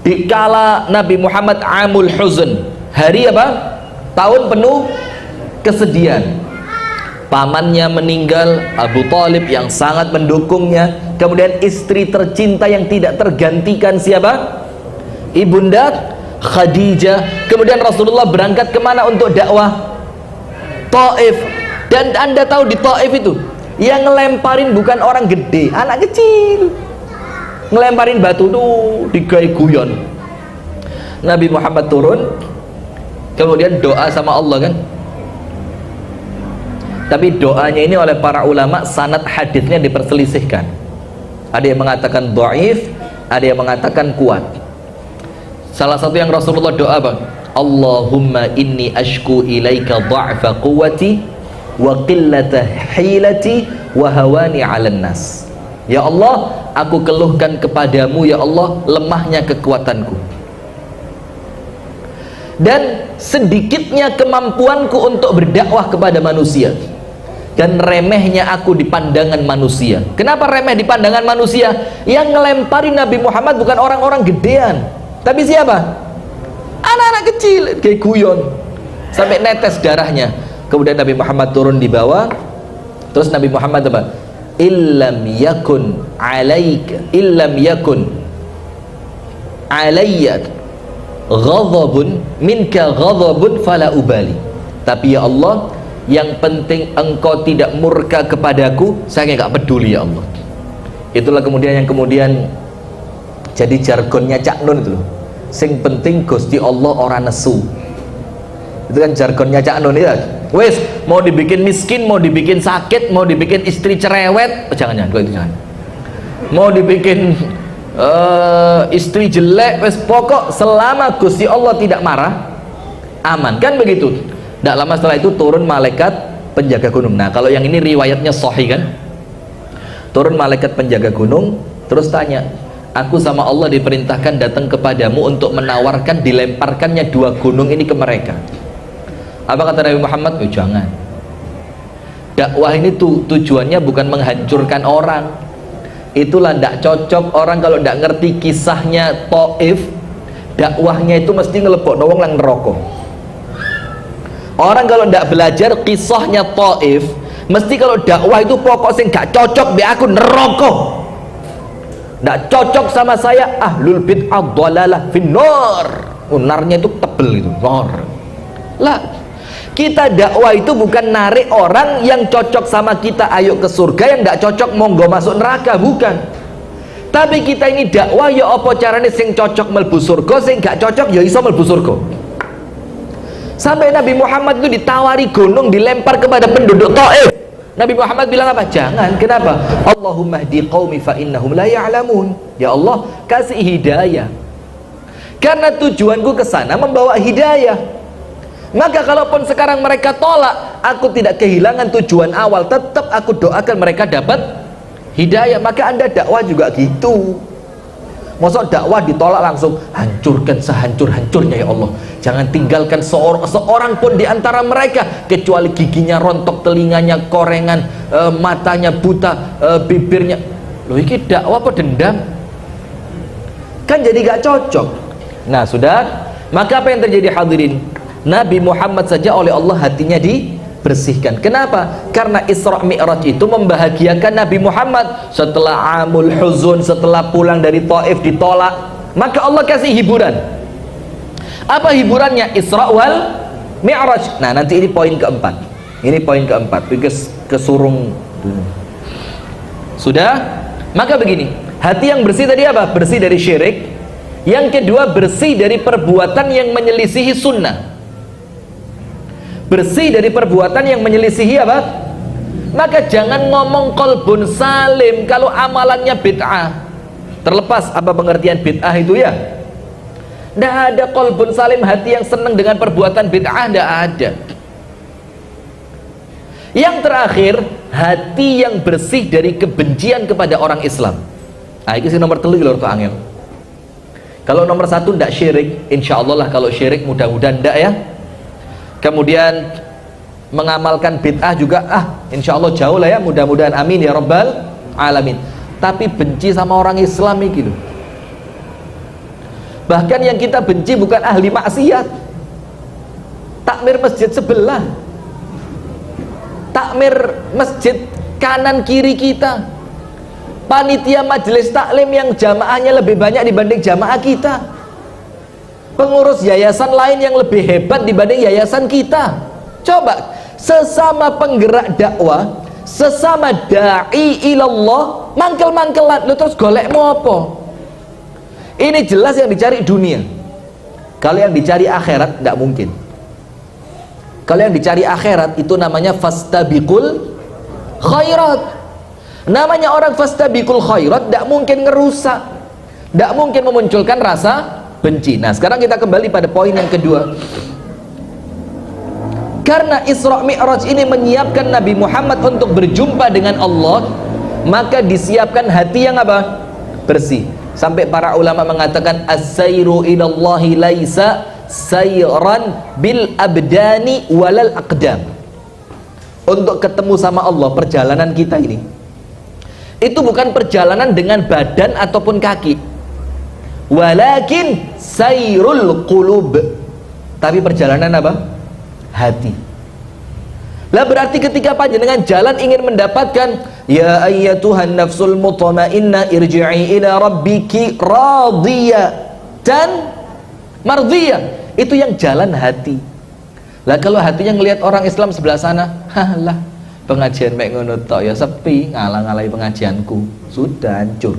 Dikala Nabi Muhammad amul huzn, hari apa? Tahun penuh kesedihan. Pamannya meninggal, Abu Thalib yang sangat mendukungnya. Kemudian istri tercinta yang tidak tergantikan siapa? Ibunda Khadijah. Kemudian Rasulullah berangkat kemana untuk dakwah? Taif. Dan Anda tahu di Taif itu yang ngelemparin bukan orang gede, anak kecil. Ngelemparin batu tuh digawe guyon. Nabi Muhammad turun, kemudian doa sama Allah kan. Tapi doanya ini oleh para ulama sanad hadisnya diperselisihkan. Ada yang mengatakan dhaif, ada yang mengatakan kuat. Salah satu yang Rasulullah doa apa? Allahumma inni ashku ilaika dha'fa quwwati wa qillata hilati wa hawani 'alan nas. Ya Allah, aku keluhkan kepadamu ya Allah lemahnya kekuatanku dan sedikitnya kemampuanku untuk berdakwah kepada manusia, dan remehnya aku di pandangan manusia. Kenapa remeh di pandangan manusia? Yang ngelemparin Nabi Muhammad bukan orang-orang gedean, tapi siapa? Anak-anak kecil, kayak guyon sampai netes darahnya. Kemudian Nabi Muhammad turun di bawah. Terus Nabi Muhammad apa? Illam yakun alayka alayya ghadabun minka ghadabun fala ubali. Tapi ya Allah, yang penting engkau tidak murka kepadaku, saya nggak peduli ya Allah. Itulah kemudian yang jadi jargonnya Cak Nun itu loh. Sing penting Gusti Allah ora nesu. Itu kan jargonnya Cak Nun ya. Wes, mau dibikin miskin, mau dibikin sakit, mau dibikin istri cerewet, jangan itu jangan. Mau dibikin istri jelek, wes pokok selama Gusti Allah tidak marah, aman kan begitu. Tidak lama setelah itu turun malaikat penjaga gunung. Nah kalau yang ini riwayatnya sahih kan, turun malaikat penjaga gunung, terus tanya, aku sama Allah diperintahkan datang kepadamu untuk menawarkan dilemparkannya 2 gunung ini ke mereka. Apa kata Nabi Muhammad? Oh, jangan. Dakwah ini tujuannya bukan menghancurkan orang. Itulah tidak cocok orang kalau tidak ngerti kisahnya Taif. Dakwahnya itu mesti ngelepok wong lang neraka. Orang kalau tidak belajar kisahnya Taif, mesti kalau dakwah itu pokok sing gak cocok be aku neraka. Tidak cocok sama saya ahlul bid'ah dhalalah finnar. Narnya itu tebel itu, nar. Lah, kita dakwah itu bukan narik orang yang cocok sama kita ayo ke surga, yang tidak cocok monggo masuk neraka, bukan. Tapi kita ini dakwah ya apa caranya sing cocok melbu surga, sing gak cocok ya iso melbu surga. Sampai Nabi Muhammad itu ditawari gunung dilempar kepada penduduk Taif. Nabi Muhammad bilang apa? Jangan. Kenapa? Allahumma hdi qaumi fa innahum la ya'lamun. Ya Allah, kasih hidayah. Karena tujuanku ke sana membawa hidayah. Maka kalaupun sekarang mereka tolak, aku tidak kehilangan tujuan awal, tetap aku doakan mereka dapat hidayah. Maka Anda dakwah juga gitu. Masa dakwah ditolak langsung hancurkan sehancur-hancurnya ya Allah. Jangan tinggalkan seorang pun di antara mereka kecuali giginya rontok, telinganya korengan, matanya buta, bibirnya. Loh ini dakwah apa dendam? Kan jadi gak cocok. Nah sudah, maka apa yang terjadi hadirin? Nabi Muhammad saja oleh Allah hatinya bersihkan. Kenapa? Karena Isra Mi'raj itu membahagiakan Nabi Muhammad. Setelah Amul Huzun, setelah pulang dari Taif ditolak, maka Allah kasih hiburan. Apa hiburannya? Isra wal Mi'raj. Nah, nanti ini poin keempat. Ini poin keempat. Because kesurung. Sudah? Maka begini, hati yang bersih tadi apa? Bersih dari syirik. Yang kedua, bersih dari perbuatan yang menyelisihi sunnah. Bersih dari perbuatan yang menyelisihi apa? Maka jangan ngomong qalbun salim kalau amalannya bid'ah. Terlepas apa pengertian bid'ah itu ya. Tidak ada qalbun salim, hati yang senang dengan perbuatan bid'ah, tidak ada. Yang terakhir, hati yang bersih dari kebencian kepada orang Islam. Nah, ini nomor 3 lho Pak Angel. Kalau nomor 1 tidak syirik, insya Allah lah. Kalau syirik mudah-mudahan tidak ya. Kemudian mengamalkan bid'ah juga insya Allah jauh lah ya, mudah-mudahan, amin ya rabbal alamin. Tapi benci sama orang Islam gitu. Bahkan yang kita benci bukan ahli maksiat, takmir masjid sebelah, takmir masjid kanan kiri kita, panitia majelis taklim yang jamaahnya lebih banyak dibanding jamaah kita, pengurus yayasan lain yang lebih hebat dibanding yayasan kita. Coba, sesama penggerak dakwah, sesama da'i ilallah, mangkel-mangkelan, lu terus golek mau apa? Ini jelas yang dicari dunia. Kalau yang dicari akhirat, tidak mungkin. Kalau yang dicari akhirat, itu namanya fastabiqul khairat. Namanya orang fastabiqul khairat, tidak mungkin ngerusak, tidak mungkin memunculkan rasa benci. Nah, sekarang kita kembali pada poin yang kedua. Karena Isra Mi'raj ini menyiapkan Nabi Muhammad untuk berjumpa dengan Allah, maka disiapkan hati yang apa? Bersih. Sampai para ulama mengatakan as-sayru ilallahi laisa sayran bil abdani walal aqdam. Untuk ketemu sama Allah, perjalanan kita ini itu bukan perjalanan dengan badan ataupun kaki, walakin sayrul qulub, tapi perjalanan apa? Hati. Lah berarti ketika panjenengan jalan ingin mendapatkan ya ayyatuhan nafsul mutmainnah irji'i ila rabbiki radiyatan mardiyah, itu yang jalan hati. Lah kalau hatinya ngelihat orang Islam sebelah sana, halah pengajian mek ngono tok ya sepi, ngalang-alai pengajianku, sudah hancur.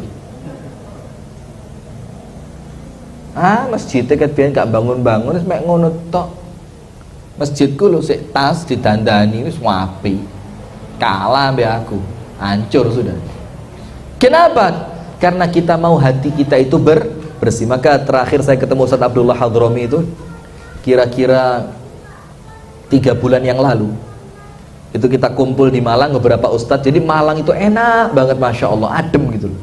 Masjidnya kan gak bangun-bangun, mek ngono tok. Masjidku lho sik tas didandani wis wapi, kalah ambek aku, hancur sudah. Kenapa? Karena kita mau hati kita itu bersih. Maka terakhir saya ketemu Ustaz Abdullah Hadrami itu kira-kira 3 bulan yang lalu. Itu kita kumpul di Malang beberapa ustadz. Jadi Malang itu enak banget, masya Allah, adem gitu loh.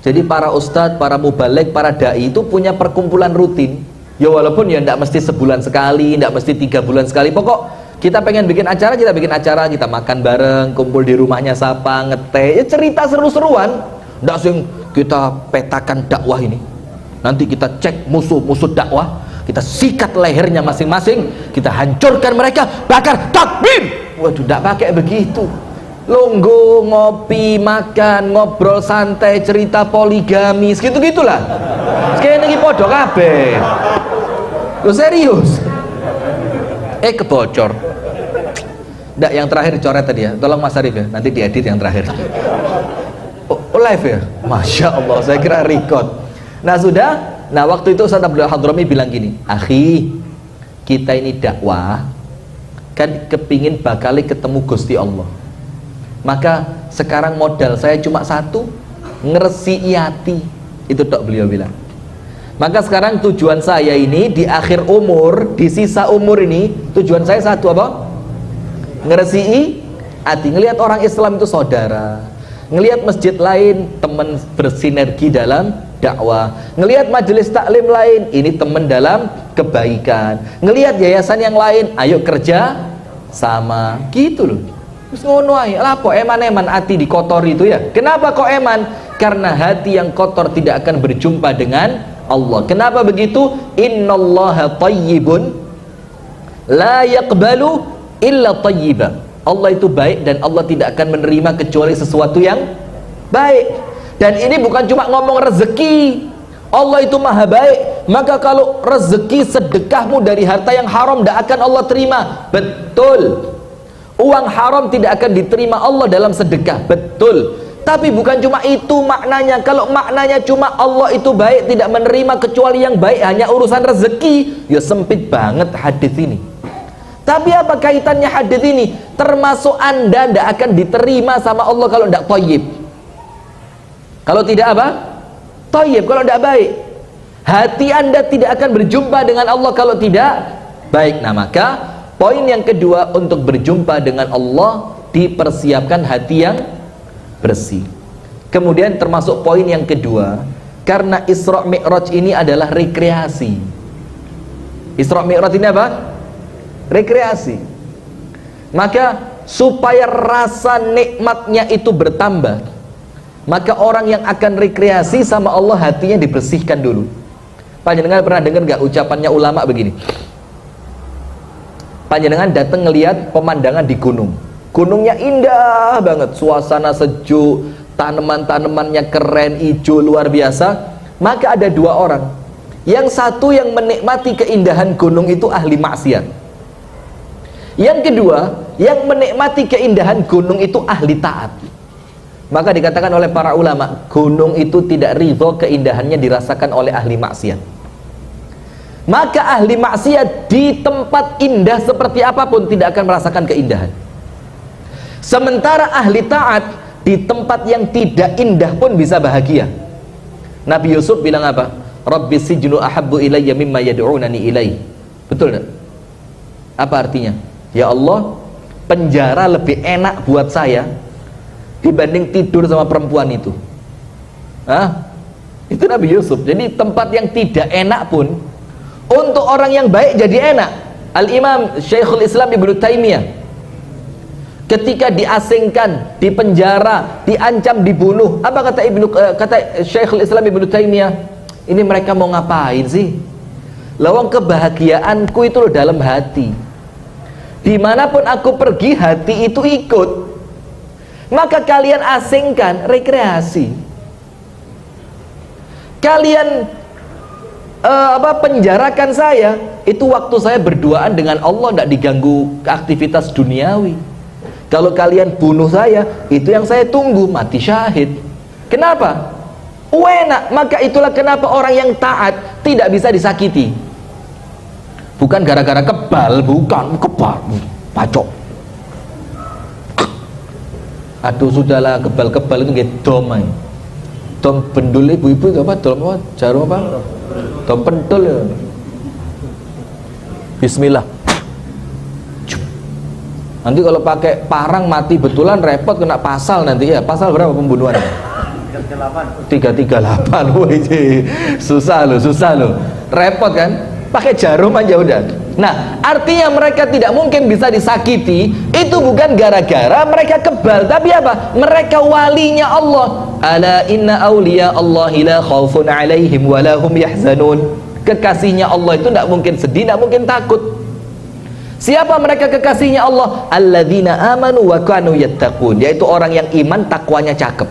Jadi para ustadz, para mubaligh, para dai itu punya perkumpulan rutin. Ya walaupun ya tidak mesti sebulan sekali, tidak mesti 3 bulan sekali. Pokok kita pengen bikin acara, kita bikin acara, kita makan bareng, kumpul di rumahnya siapa, ngeteh, ya cerita seru-seruan. Tidak sing kita petakan dakwah ini. Nanti kita cek musuh-musuh dakwah, kita sikat lehernya masing-masing, kita hancurkan mereka, bakar, takbir. Waduh, tidak pakai begitu. Longgo, ngopi, makan, ngobrol santai, cerita poligami, segitu-gitulah. Sekali lagi podo kabeh. Lo serius? Kebocor. Nggak, yang terakhir dicoret tadi ya. Tolong Mas Arif ya, nanti diedit yang terakhir. Oh, live ya? Masya Allah, saya kira record. Nah sudah, nah waktu itu Ustaz Abdullah Hadrami bilang gini, akhi, kita ini dakwah kan kepingin bakali ketemu Gusti Allah. Maka sekarang modal saya cuma 1, ngeresi hati. Itu tok beliau bilang. Maka sekarang tujuan saya ini di akhir umur, di sisa umur ini, tujuan saya 1 apa? Ngeresi hati, ngelihat orang Islam itu saudara, ngelihat masjid lain teman bersinergi dalam dakwah, ngelihat majelis taklim lain ini teman dalam kebaikan, ngelihat yayasan yang lain ayo kerja sama gitu loh. Terus ngono ae. Lah kok eman-eman hati dikotori itu ya. Kenapa kok eman? Karena hati yang kotor tidak akan berjumpa dengan Allah. Kenapa begitu? Innallaha thayyibun la yaqbalu illa thayyiba. Allah itu baik dan Allah tidak akan menerima kecuali sesuatu yang baik. Dan ini bukan cuma ngomong rezeki. Allah itu maha baik, maka kalau rezeki sedekahmu dari harta yang haram tidak akan Allah terima. Betul. Uang haram tidak akan diterima Allah dalam sedekah. Betul. Tapi bukan cuma itu maknanya. Kalau maknanya cuma Allah itu baik, tidak menerima kecuali yang baik, hanya urusan rezeki, ya sempit banget hadis ini. Tapi apa kaitannya hadis ini? Termasuk Anda tidak akan diterima sama Allah kalau tidak thayyib. Kalau tidak apa? Thayyib, kalau tidak baik. Hati Anda tidak akan berjumpa dengan Allah kalau tidak baik. Nah, maka poin yang kedua, untuk berjumpa dengan Allah dipersiapkan hati yang bersih. Kemudian termasuk poin yang kedua, karena Isra Mi'raj ini adalah rekreasi. Isra Mi'raj ini apa? Rekreasi. Maka supaya rasa nikmatnya itu bertambah, maka orang yang akan rekreasi sama Allah hatinya dibersihkan dulu. Panjenengan pernah dengar nggak ucapannya ulama begini? Panjenengan datang ngelihat pemandangan di gunung. Gunungnya indah banget, suasana sejuk, tanaman-tanamannya keren, hijau, luar biasa. Maka ada dua orang. Yang satu yang menikmati keindahan gunung itu ahli maksiat. Yang kedua, yang menikmati keindahan gunung itu ahli taat. Maka dikatakan oleh para ulama, gunung itu tidak ridho keindahannya dirasakan oleh ahli maksiat. Maka ahli maksiat di tempat indah seperti apapun tidak akan merasakan keindahan. Sementara ahli taat di tempat yang tidak indah pun bisa bahagia. Nabi Yusuf bilang apa? Rabbi sijnu ahabbu ilayya mimma yad'unani ilaih. Betul tak? Apa artinya? Ya Allah, penjara lebih enak buat saya dibanding tidur sama perempuan itu. Hah? Itu Nabi Yusuf. Jadi tempat yang tidak enak pun untuk orang yang baik jadi enak. Al-Imam Syekhul Islam Ibnu Taimiyah ketika diasingkan, dipenjara, diancam dibunuh, apa kata Syekhul Islam Ibnu Taimiyah? Ini mereka mau ngapain sih? Lawang kebahagiaanku itu loh dalam hati. Dimanapun aku pergi, hati itu ikut. Maka kalian asingkan, rekreasi. Kalian penjarakan saya, itu waktu saya berduaan dengan Allah, tidak diganggu aktivitas duniawi. Kalau kalian bunuh saya, itu yang saya tunggu, mati syahid. Kenapa? Enak. Maka itulah kenapa orang yang taat tidak bisa disakiti. Bukan gara-gara kebal, bukan kebal, pacok. Aduh sudahlah, kebal-kebal itu nggak dom. Dom pendul ibu-ibu itu apa? Dom apa? Jarum apa? Dom pentul ya. Bismillah. Nanti kalau pakai parang mati betulan repot, kena pasal nanti ya. Pasal berapa pembunuhan? 338. Wih, susah loh. Repot kan? Pakai jarum aja udah. Nah, artinya mereka tidak mungkin bisa disakiti. Itu bukan gara-gara mereka kebal, tapi apa? Mereka walinya Allah. Ala inna awliya Allahi la khawfun alaihim wa lahum yahzanun. Kekasihnya Allah itu tidak mungkin sedih, tidak mungkin takut. Siapa mereka kekasihnya Allah? Alladzina amanu wa kanu yattaqun, yaitu orang yang iman, takwanya cakep.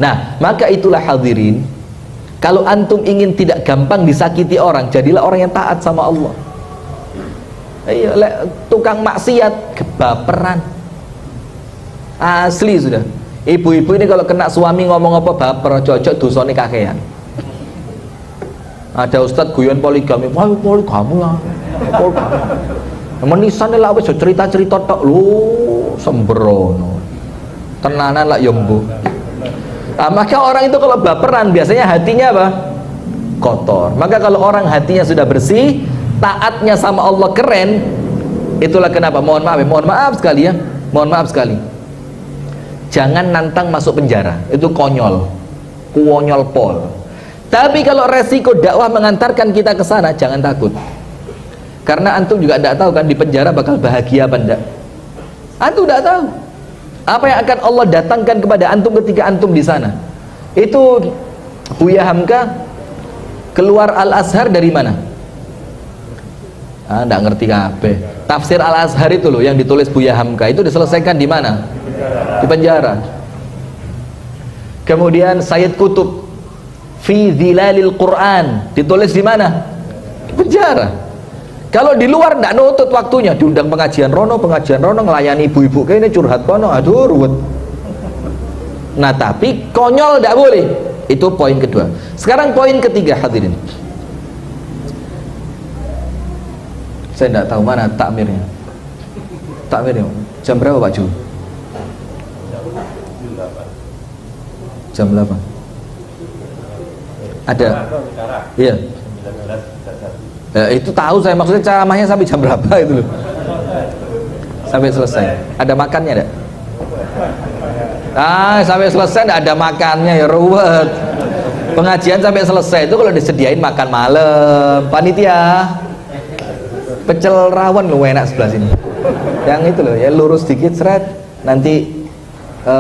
Nah, maka itulah hadirin, kalau antum ingin tidak gampang disakiti orang, jadilah orang yang taat sama Allah. Tukang maksiat kebaperan asli sudah. Ibu-ibu ini kalau kena suami ngomong apa baper, cocok dosane kakean. Ada ustadz guyon poligami, wah poligami lah, menisan lah wis cerita-cerita tok lho, sembrono tenanan lah yombo. Nah, maka orang itu kalau baperan biasanya hatinya apa? Kotor. Maka kalau orang hatinya sudah bersih, taatnya sama Allah keren, itulah kenapa mohon maaf sekali ya, mohon maaf sekali, jangan nantang masuk penjara, itu konyol pol. Tapi kalau resiko dakwah mengantarkan kita ke sana, jangan takut. Karena antum juga tidak tahu kan di penjara bakal bahagia apa enggak. Antum tidak tahu apa yang akan Allah datangkan kepada antum ketika antum di sana. Itu Buya Hamka keluar Al Azhar dari mana? Tidak ngerti kabeh. Tafsir Al-Azhar itu loh yang ditulis Buya Hamka itu diselesaikan di mana? Di penjara. Kemudian Sayyid Qutb Fi Zilalil Quran ditulis di mana? Di penjara. Kalau di luar ndak nutut waktunya, diundang pengajian rono ngelayani ibu-ibu kayaknya curhat kono, aduh ruwet. Nah tapi konyol ndak boleh. Itu poin kedua. Sekarang poin ketiga hadirin. Saya ndak tahu mana takmirnya. Takmirnya jam berapa Pak Ju? Jam 8. Ada. Iya. Itu tahu saya, maksudnya ceramahnya sampai jam berapa itu loh. Sampai selesai. Ada makannya enggak? Sampai selesai enggak ada makannya ya ruwet. Pengajian sampai selesai itu kalau disediain makan malam, panitia. Pecel rawon loh enak sebelah sini. Yang itu loh ya lurus dikit seret nanti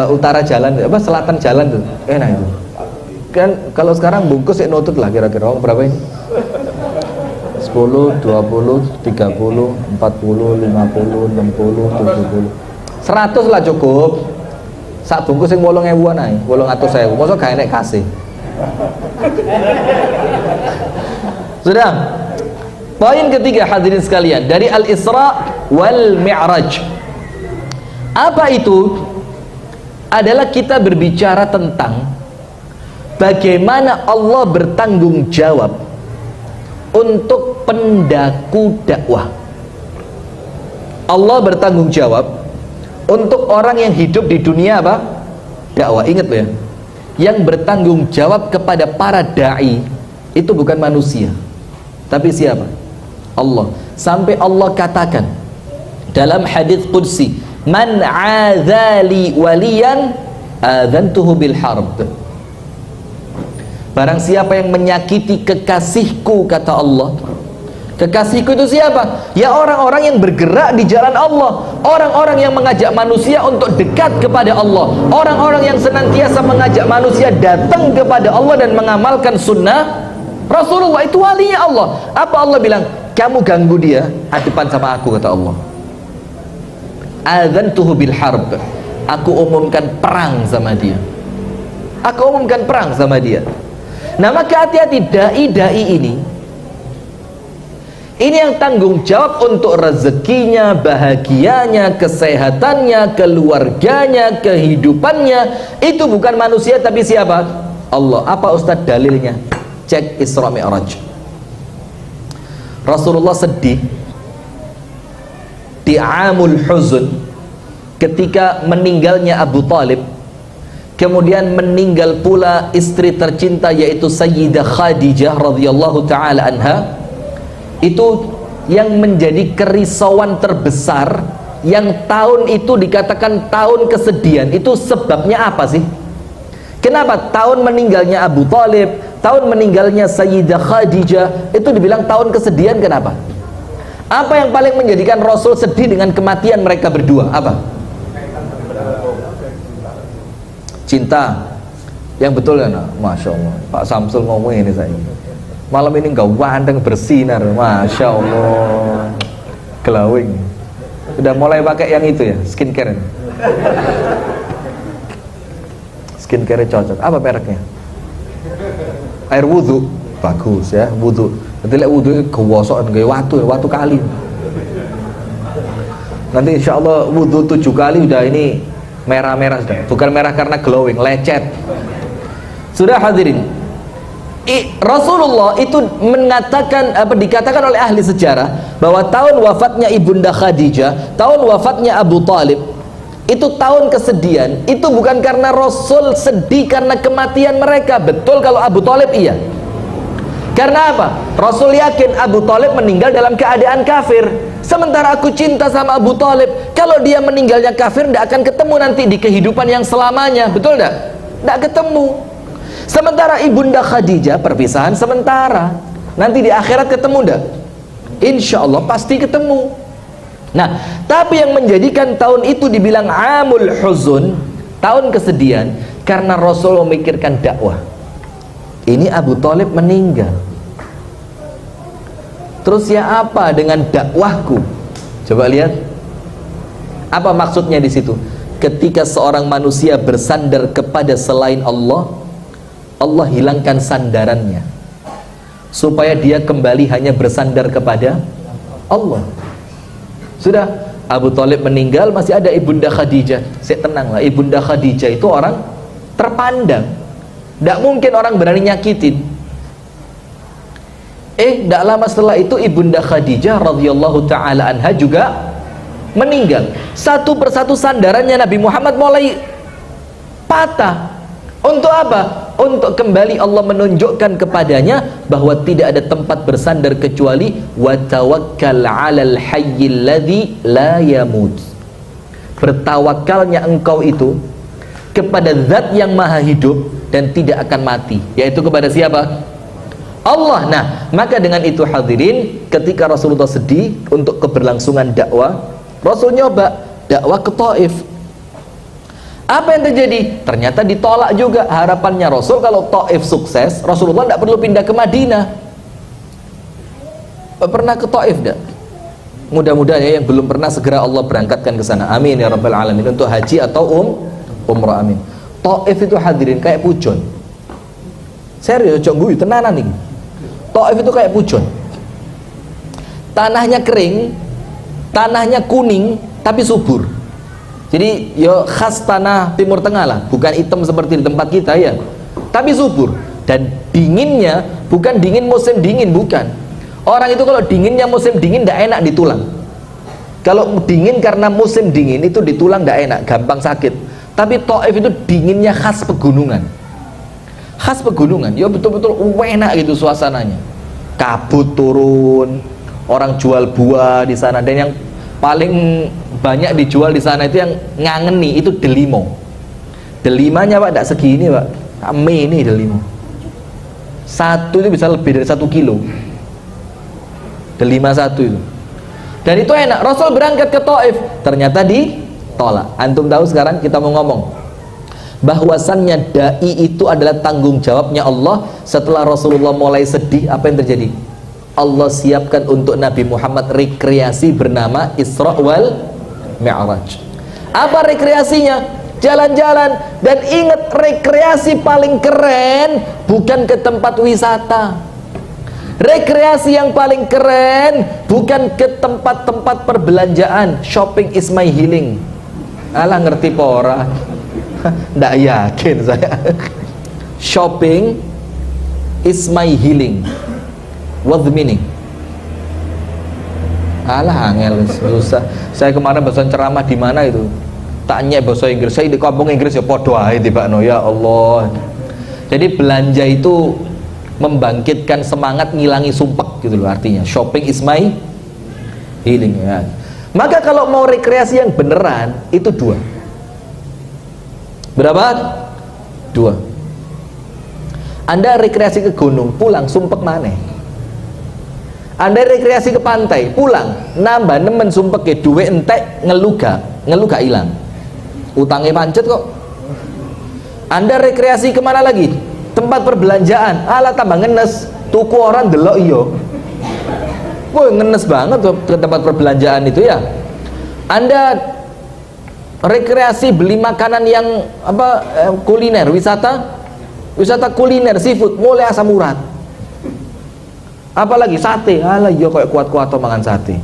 utara jalan selatan jalan tuh enak itu kan. Kalau sekarang bungkus nutut lah kira-kira berapa ini? 10, 20, 30, 40, 50, 60, 70, 100 lah cukup. Sak bungkus yang 8.000-an ae, 800.000. Mosok gak enek kasih. Sudah. Poin ketiga hadirin sekalian dari Al-Isra wal Mi'raj. Apa itu? Adalah kita berbicara tentang bagaimana Allah bertanggung jawab untuk pendaku dakwah. Allah bertanggung jawab untuk orang yang hidup di dunia apa? Dakwah. Ingat loh ya, yang bertanggung jawab kepada para da'i itu bukan manusia, tapi siapa? Allah. Sampai Allah katakan dalam hadits qudsi, man adzali waliyan adzantuhu bil harb. Barang siapa yang menyakiti kekasihku, kata Allah. Kekasihku itu siapa? Ya orang-orang yang bergerak di jalan Allah, orang-orang yang mengajak manusia untuk dekat kepada Allah, orang-orang yang senantiasa mengajak manusia datang kepada Allah dan mengamalkan sunnah Rasulullah. Itu walinya Allah. Apa Allah bilang? Kamu ganggu dia, hadapan sama aku, kata Allah. Adzantuhu bil harb. Aku umumkan perang sama dia. Aku umumkan perang sama dia. Nah maka hati-hati dai-dai ini yang tanggung jawab untuk rezekinya, bahagianya, kesehatannya, keluarganya, kehidupannya itu bukan manusia tapi siapa? Allah. Apa Ustadz dalilnya? Cek Isra Mi'raj. Rasulullah sedih di Amul Huzun ketika meninggalnya Abu Talib. Kemudian meninggal pula istri tercinta yaitu Sayyidah Khadijah radhiyallahu taala anha. Itu yang menjadi kerisauan terbesar, yang tahun itu dikatakan tahun kesedihan. Itu sebabnya apa sih? Kenapa tahun meninggalnya Abu Talib, tahun meninggalnya Sayyidah Khadijah itu dibilang tahun kesedihan? Kenapa? Apa yang paling menjadikan Rasul sedih dengan kematian mereka berdua? Apa? Cinta. Yang betul ya, nah? Masya Allah. Pak Samsul ngomong ini saya. Malam ini enggak wandeng bersinar, Masya Allah. Glowing. Udah mulai pakai yang itu ya, skincare. Skincare cocok. Apa mereknya? Air wudhu. Bagus ya, wudhu. Nanti lek wudhu gosok nggak watu kali. Nanti insya Allah wudhu 7 kali udah ini merah-merah sudah. Bukan merah karena glowing, lecet. Sudah hadirin. Rasulullah itu mengatakan dikatakan oleh ahli sejarah bahwa tahun wafatnya Ibunda Khadijah, tahun wafatnya Abu Talib itu tahun kesedihan. Itu bukan karena Rasul sedih karena kematian mereka. Betul kalau Abu Talib iya. Karena apa? Rasul yakin Abu Talib meninggal dalam keadaan kafir. Sementara aku cinta sama Abu Talib. Kalau dia meninggalnya kafir, tidak akan ketemu nanti di kehidupan yang selamanya. Betul tidak? Tidak ketemu. Sementara Ibunda Khadijah perpisahan sementara. Nanti di akhirat ketemu tidak? Insya Allah pasti ketemu. Nah, tapi yang menjadikan tahun itu dibilang Amul Huzun, tahun kesedihan, karena Rasul memikirkan dakwah. Ini Abu Talib meninggal. Terus ya apa dengan dakwahku? Coba lihat. Apa maksudnya di situ? Ketika seorang manusia bersandar kepada selain Allah, Allah hilangkan sandarannya supaya dia kembali hanya bersandar kepada Allah. Sudah, Abu Thalib meninggal, masih ada Ibunda Khadijah. Saya tenanglah, Ibunda Khadijah itu orang terpandang, tidak mungkin orang berani nyakitin. Tidak lama setelah itu Ibunda Khadijah radhiyallahu taala anha juga meninggal. Satu persatu sandarannya Nabi Muhammad mulai patah. Untuk apa? Untuk kembali Allah menunjukkan kepadanya bahwa tidak ada tempat bersandar kecuali wa tawakkal 'alal hayyil ladzi la yamut. Bertawakalnya engkau itu kepada zat yang maha hidup dan tidak akan mati, yaitu kepada siapa? Allah. Nah, maka dengan itu hadirin, ketika Rasulullah sedih untuk keberlangsungan dakwah, Rasul nyoba dakwah ke Taif. Apa yang terjadi? Ternyata ditolak juga. Harapannya Rasul kalau Taif sukses, Rasulullah tidak perlu pindah ke Madinah. Pernah ke Taif tidak? Mudah-mudahan ya, yang belum pernah segera Allah berangkatkan ke sana. Amin ya rabbal alamin, untuk haji atau umrah, amin. Taif itu hadirin kayak pujon. Serius, cok guyu tenanan nih. Taif itu kayak pujon. Tanahnya kering, tanahnya kuning tapi subur. Jadi ya khas tanah Timur Tengah lah, bukan hitam seperti di tempat kita ya, tapi subur. Dan dinginnya bukan dingin musim dingin, bukan. Orang itu kalau dinginnya musim dingin tidak enak di tulang. Kalau dingin karena musim dingin itu di tulang tidak enak, gampang sakit. Tapi Taif itu dinginnya khas pegunungan. Khas pegunungan, ya betul-betul enak gitu suasananya. Kabut turun, orang jual buah di sana, dan yang paling banyak dijual di sana itu yang ngangeni itu delimo. Delimanya Pak tidak segini Pak, kami ini delimo. Satu itu bisa lebih dari 1 kilo. Delima satu itu. Dan itu enak. Rasul berangkat ke Taif, ternyata ditolak. Antum tahu sekarang kita mau ngomong bahwasannya dai itu adalah tanggung jawabnya Allah. Setelah Rasulullah mulai sedih, apa yang terjadi? Allah siapkan untuk Nabi Muhammad rekreasi bernama Isra wal Mi'raj. Apa rekreasinya? Jalan-jalan. Dan ingat, rekreasi paling keren bukan ke tempat wisata. Rekreasi yang paling keren bukan ke tempat-tempat perbelanjaan. Shopping is my healing. Alah, ngerti pora? Nggak yakin saya. Shopping is my healing. What the meaning? Alah, angel, susah. Saya kemarin bahasa ceramah di mana itu? Tanya bahasa Inggris. Saya di kampung Inggris ya podo ae tibakno, ya Allah. Jadi belanja itu membangkitkan semangat, ngilangi sumpek gitu loh artinya. Shopping is my healing ya. Maka kalau mau rekreasi yang beneran itu 2. Berapa? 2. Anda rekreasi ke gunung, pulang sumpek maneh. Anda rekreasi ke pantai, pulang nambah nemen sumpek ke duwe entek ngeluga hilang. Utangnya pancet kok. Anda rekreasi kemana lagi? Tempat perbelanjaan, ala tambah ngenes, tuku orang delok iyo. Woi, ngenes banget tuh ke tempat perbelanjaan itu ya. Anda rekreasi beli makanan yang kuliner, wisata kuliner seafood, mulai asam urat. Apalagi sate, alah iya kayak kuat-kuat mangan sate.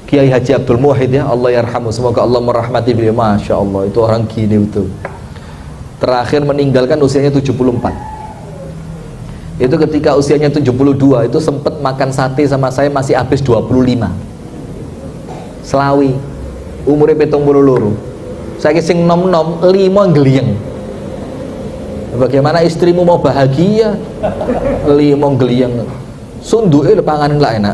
Kiai Haji Abdul Muhid ya, Allah yarhamu, semoga Allah merahmati beliau. Masya Allah, itu orang gini betul. Terakhir meninggalkan usianya 74. Itu ketika usianya 72 itu sempat makan sate sama saya masih habis 25. Selawi umurnya 72. Saya sing nom-nom 5 geliyeng. Bagaimana istrimu mau bahagia? 5 geliyeng. Sunduke panganan lah enak.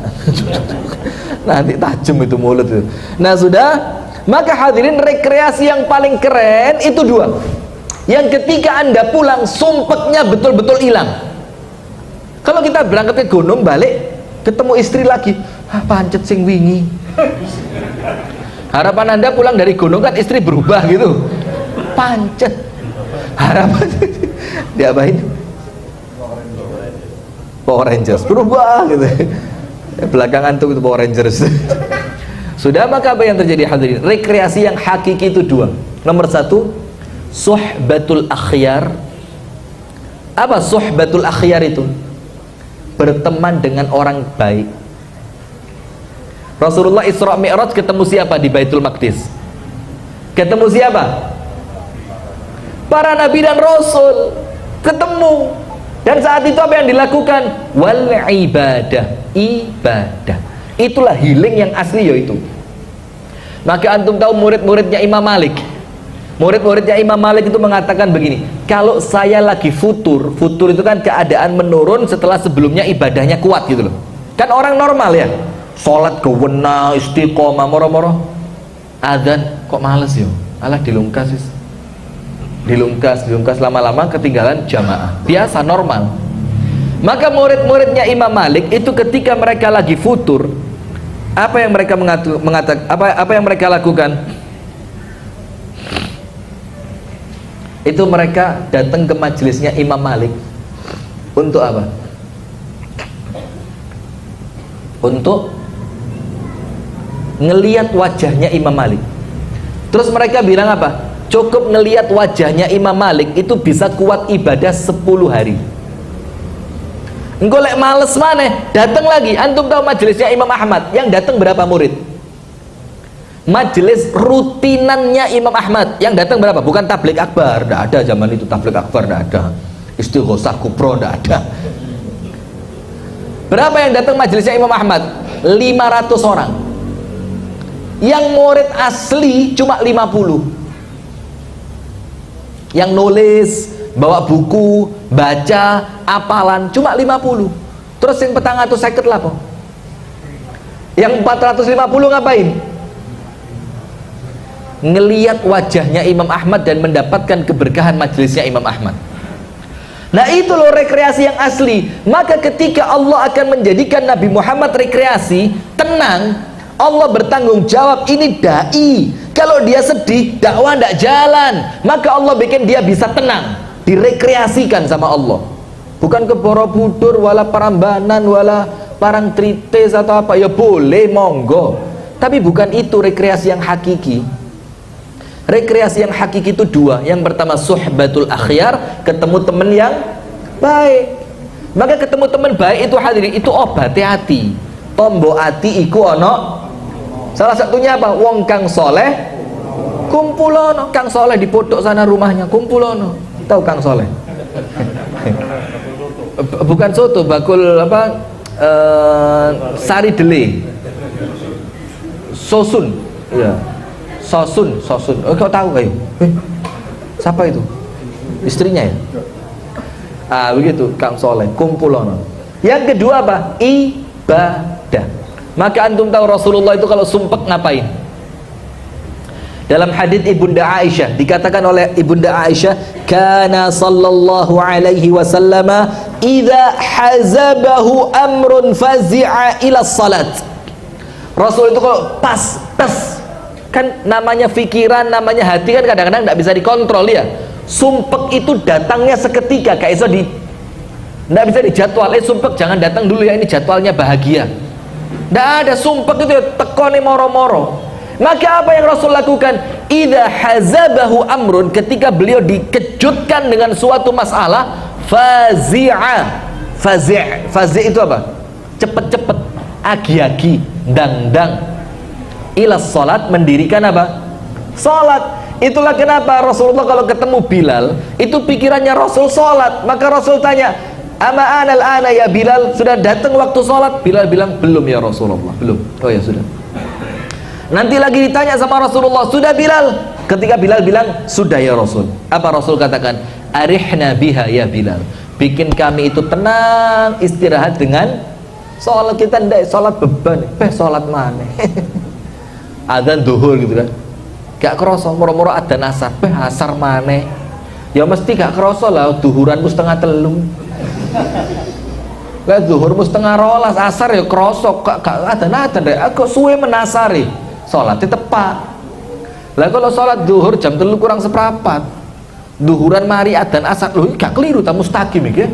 Nanti tajam itu mulut itu. Nah sudah, maka hadirin rekreasi yang paling keren itu 2. Yang ketika Anda pulang sumpeknya betul-betul hilang. Kalau kita berangkat ke gunung balik ketemu istri lagi, pancet sing wingi. Harapan Anda pulang dari gunung kan istri berubah gitu. Pancet. Harapan diapain? Power Rangers berubah gitu. Belakangan tuh itu Power Rangers. Sudah, maka apa yang terjadi hadirin? Rekreasi yang hakiki itu dua. Nomor satu, suhbatul akhyar. Apa suhbatul akhyar itu? Berteman dengan orang baik. Rasulullah Isra Mi'raj ketemu siapa di Baitul Maqdis? Ketemu siapa? Para nabi dan rasul ketemu. Dan saat itu apa yang dilakukan? Wal ibadah. Itulah healing yang asli, yaitu. Maka antum tahu murid-muridnya Imam Malik. Murid-muridnya Imam Malik itu mengatakan begini, kalau saya lagi futur itu kan keadaan menurun setelah sebelumnya ibadahnya kuat gitu loh. Kan orang normal ya, sholat kewenang, istiqomah, moro-moro adzan kok males yo, alah dilungkas lama-lama ketinggalan jamaah, biasa normal. Maka murid-muridnya Imam Malik itu ketika mereka lagi futur, apa yang mereka apa yang mereka lakukan? Itu mereka datang ke majelisnya Imam Malik untuk apa? Untuk ngeliat wajahnya Imam Malik. Terus mereka bilang apa? Cukup ngeliat wajahnya Imam Malik itu bisa kuat ibadah 10 hari. Engko lek males maneh, datang lagi. Antum tahu majelisnya Imam Ahmad yang datang berapa murid? Majelis rutinannya Imam Ahmad yang datang berapa? Bukan tablik akbar, tidak ada zaman itu tablik akbar, tidak ada. Istighosah kubro, tidak ada. Berapa yang datang majelisnya Imam Ahmad? 500 orang. Yang murid asli cuma 50. Yang nulis, bawa buku, baca, apalan cuma 50. Terus yang petang atau seket lah po. Yang 450 ngapain? Ngeliat wajahnya Imam Ahmad dan mendapatkan keberkahan majelisnya Imam Ahmad. Nah itu loh rekreasi yang asli. Maka ketika Allah akan menjadikan Nabi Muhammad rekreasi, tenang, Allah bertanggung jawab. Ini da'i, kalau dia sedih, dakwah tidak jalan. Maka Allah bikin dia bisa tenang, direkreasikan sama Allah. Bukan ke Borobudur, wala Parambanan, wala Parangtritis atau apa. Ya boleh, monggo. Tapi bukan itu rekreasi yang hakiki. Rekreasi yang hakiki itu dua. Yang pertama suhbatul akhyar, ketemu teman yang baik. Maka ketemu teman baik itu hadirin, itu obat hati. Tombo hati iku ono. Salah satunya apa? Wong kang soleh kumpulono. Kang soleh di pondok sana rumahnya, kumpulono. Tahu Kang Soleh? Bukan soto, bakul apa? Sari dele. Sosun. Iya. Sosun. Oh, kau tahu ayo? Siapa itu? Istrinya ya? Ah, begitu Kang Soleh, kumpulono. Yang kedua apa? Ibadah. Maka antum tahu Rasulullah itu kalau sumpek ngapain? Dalam hadits Ibunda Aisyah dikatakan oleh Ibunda Aisyah, kana sallallahu alaihi wasallam idza hazabahu amrun fazi'a ila salat. Rasul itu kalau pas kan namanya pikiran, namanya hati kan kadang-kadang tidak bisa dikontrol ya. Sumpek itu datangnya seketika, kayak iso tidak bisa dijadwal. Sumpek jangan datang dulu ya, ini jadwalnya bahagia. Tidak ada sumpek itu tekoni moro-moro. Maka apa yang Rasul lakukan? Idza hazabahu amrun, ketika beliau dikejutkan dengan suatu masalah, fazi'a. Fazi' itu apa? Cepet-cepet, agi-agi, dang-dang. Ilas salat, mendirikan apa? Salat. Itulah kenapa Rasulullah kalau ketemu Bilal itu pikirannya Rasul salat. Maka Rasul tanya, ama anal ana ya Bilal, sudah datang waktu salat? Bilal bilang belum ya Rasulullah, belum. Oh ya sudah. Nanti lagi ditanya sama Rasulullah, sudah Bilal? Ketika Bilal bilang sudah ya Rasul, apa Rasul katakan? Arihna biha ya Bilal, bikin kami itu tenang, istirahat dengan salat. Kita ndak salat beban, salat mana? Adzan duhur gitu kan, gak kerasa, moro-moro adzan asar, asar maneh ya mesti gak kerasa lah. Duhuranmu setengah telung lah, duhurmu setengah rolas, asar ya kerasa, gak adzan deh. Aku suwe menasari, sholatnya tepat lah. Kalau sholat duhur jam 3 kurang seperempat, duhuran mari adzan asar, loh gak keliru, tak mustaqim ya.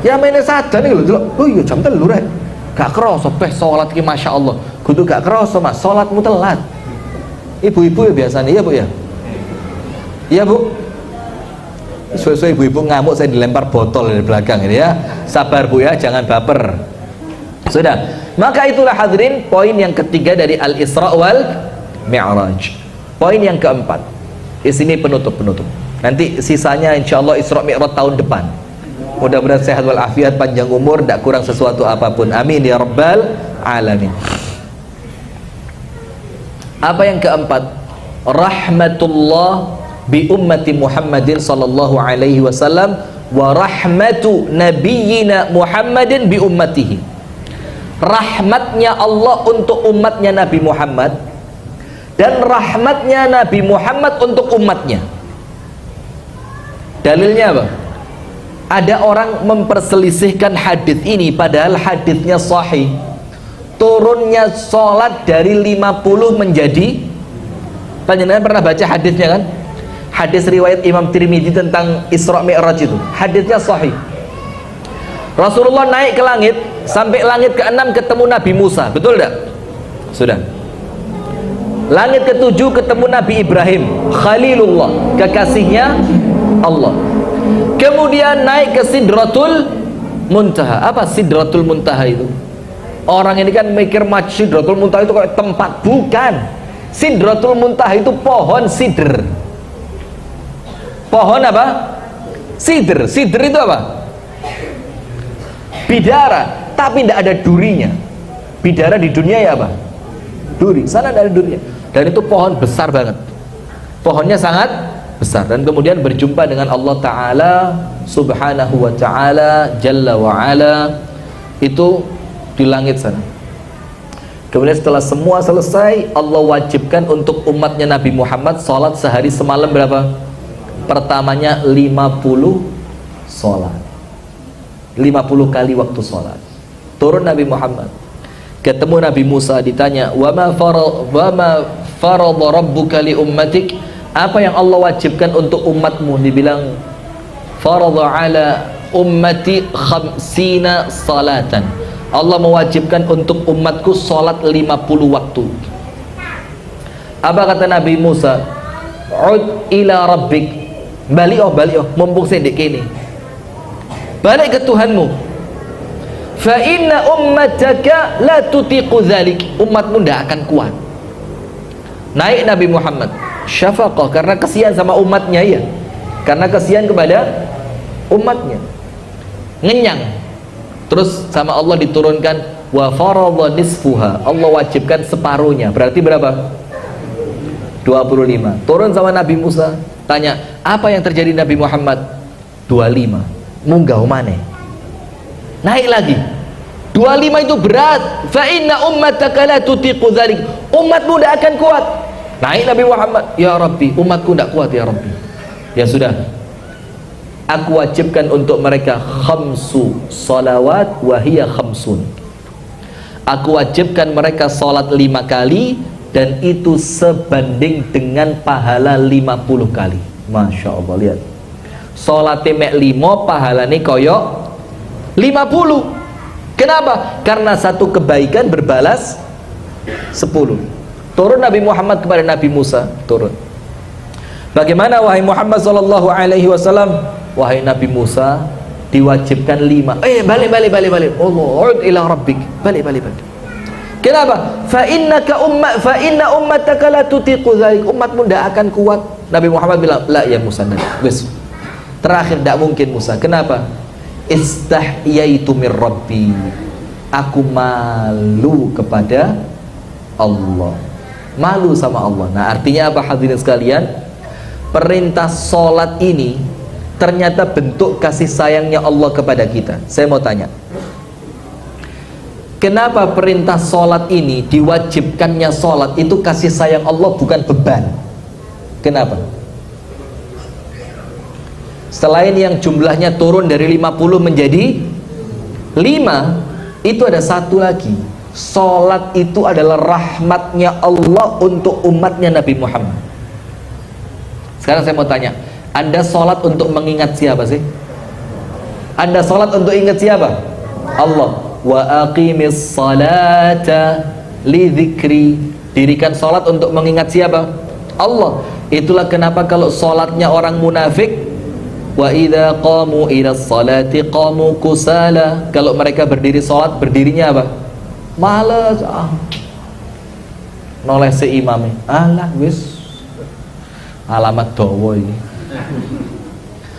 Ya mainnya sadar nih loh, oh iya jam 3 rek, gak kerasa, sholat ki masya Allah. kudu gak kerasa mas, sholatmu telat. Ibu-ibu ya biasanya, iya bu ya? Iya bu? Sesuai ibu-ibu ngamuk saya dilempar botol dari belakang ini ya. Sabar bu ya, jangan baper. Sudah. Maka itulah hadirin poin yang ketiga dari Al-Isra wal Mi'raj. Poin yang keempat. Di sini penutup. Nanti sisanya insyaallah Isra Mi'raj tahun depan. Mudah-mudahan sehat walafiat, panjang umur, tidak kurang sesuatu apapun. Amin ya rabbal alamin. Apa yang keempat? Rahmatullah bi ummati Muhammadin sallallahu alaihi wasallam wa rahmatu nabiyyina Muhammadin bi ummatihi. Rahmatnya Allah untuk umatnya Nabi Muhammad dan rahmatnya Nabi Muhammad untuk umatnya. Dalilnya apa? Ada orang memperselisihkan hadis ini padahal hadisnya sahih. Turunnya sholat dari 50 menjadi, panjenengan pernah baca hadisnya kan? Hadis riwayat Imam Tirmidzi tentang Isra Mi'raj itu, hadisnya sahih. Rasulullah naik ke langit, sampai langit ke-6 ketemu Nabi Musa, betul tidak? Sudah. Langit ke-7 ketemu Nabi Ibrahim, Khalilullah, kekasihnya Allah. Kemudian naik ke Sidratul Muntaha. Apa Sidratul Muntaha itu? Orang ini kan mikir Sidratul Muntaha itu kayak tempat, bukan. Sidratul Muntaha itu pohon sidr. Pohon apa? Sidr. Sidr itu apa? Bidara, tapi tidak ada durinya. Bidara di dunia ya apa? Duri. Sana tidak ada durinya. Dan itu pohon besar banget. Pohonnya sangat besar. Dan kemudian berjumpa dengan Allah Ta'ala Subhanahu wa Ta'ala Jalla wa Ala, itu di langit sana. Kemudian setelah semua selesai, Allah wajibkan untuk umatnya Nabi Muhammad sholat sehari semalam berapa? Pertamanya 50 sholat, 50 kali waktu sholat. Turun Nabi Muhammad, ketemu Nabi Musa, ditanya wa ma farada rabbuka li ummatik, apa yang Allah wajibkan untuk umatmu? Dibilang farada ala ummati 50 salatan, Allah mewajibkan untuk umatku sholat 50 waktu. Apa kata Nabi Musa? Ud ila rabbik, balik mumpung sedek ini, balik ke Tuhanmu. Fa inna ummataka la tutiqu dzalik, umatmu tidak akan kuat. Naik Nabi Muhammad, syafaqah, karena kasihan sama umatnya ya, karena kasihan kepada umatnya, ngenyang. Terus sama Allah diturunkan wa faradha nisfuha, Allah wajibkan separuhnya, berarti berapa? 25. Turun sama Nabi Musa, tanya apa yang terjadi Nabi Muhammad? 25. Munggah mana? Naik lagi, 25 itu berat. Fa inna ummataka la tutiqu dzalik, umatmu tidak akan kuat. Naik Nabi Muhammad, ya Rabbi, umatku tidak kuat ya Rabbi. Ya sudah, aku wajibkan untuk mereka khamsu salawat wa hiya khamsun, aku wajibkan mereka salat 5 kali, dan itu sebanding dengan pahala 50 kali. Masya Allah, lihat, salatnya mek 5, pahalanya koyok 50. Kenapa? Karena satu kebaikan berbalas 10. Turun Nabi Muhammad kepada Nabi Musa, turun. Bagaimana wahai Muhammad sallallahu alaihi wasallam? Wahai Nabi Musa, diwajibkan 5. Balik. Allah, ila rabbik, balik. Kenapa? Fa inna ummataka la tutiqu dzalik, umatmu tidak akan kuat. Nabi Muhammad bilang, la ya Musa, wes. Terakhir tidak mungkin Musa. Kenapa? Istahyaitu mir rabbi, aku malu kepada Allah, malu sama Allah. Nah, artinya apa hadirin sekalian? Perintah sholat ini ternyata bentuk kasih sayangnya Allah kepada kita. Saya mau tanya, kenapa perintah sholat ini, diwajibkannya sholat itu kasih sayang Allah, bukan beban? Kenapa? Selain yang jumlahnya turun dari 50 menjadi 5, itu ada satu lagi. Sholat itu adalah rahmatnya Allah untuk umatnya Nabi Muhammad. Sekarang saya mau tanya, Anda sholat untuk mengingat siapa sih? Anda sholat untuk ingat siapa? Allah. Wa aqimis salata li dzikri, dirikan salat untuk mengingat siapa? Allah. Itulah kenapa kalau salatnya orang munafik, wa idza qamu ila sholati qamu kusala, kalau mereka berdiri salat berdirinya apa? Males. Noleh si imamnya, alah wis alamat dawa ini.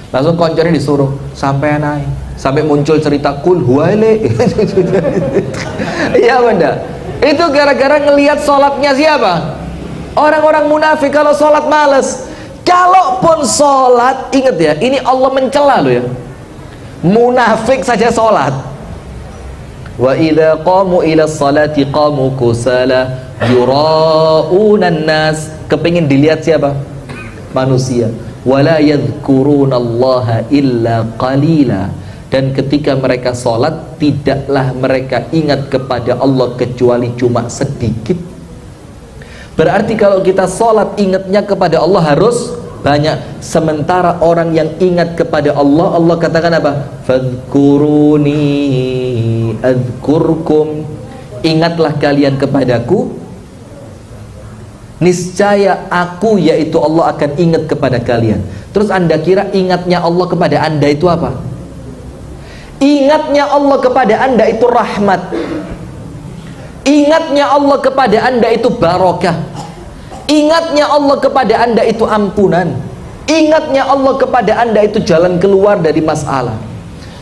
Langsung koncornya disuruh sampai naik, sampai muncul cerita kul huwaile. Iya benda. Itu gara-gara ngelihat sholatnya siapa? Orang-orang munafik kalau sholat males. Kalaupun sholat, ingat ya, ini Allah mencela loh ya. Munafik saja sholat. Wa idza qamu ila sholati qamu kusala yura'unan nas, kepingin dilihat siapa? Manusia. Wala yadhkurunallaha illa qalila, dan ketika mereka sholat tidaklah mereka ingat kepada Allah kecuali cuma sedikit. Berarti kalau kita sholat ingatnya kepada Allah harus banyak. Sementara orang yang ingat kepada Allah, Allah katakan apa? Fadhkuruni adzkurkum, ingatlah kalian kepadaku, niscaya aku yaitu Allah akan ingat kepada kalian. Terus anda kira ingatnya Allah kepada anda itu apa? Ingatnya Allah kepada anda itu rahmat. Ingatnya Allah kepada anda itu barokah. Ingatnya Allah kepada anda itu ampunan. Ingatnya Allah kepada anda itu jalan keluar dari masalah.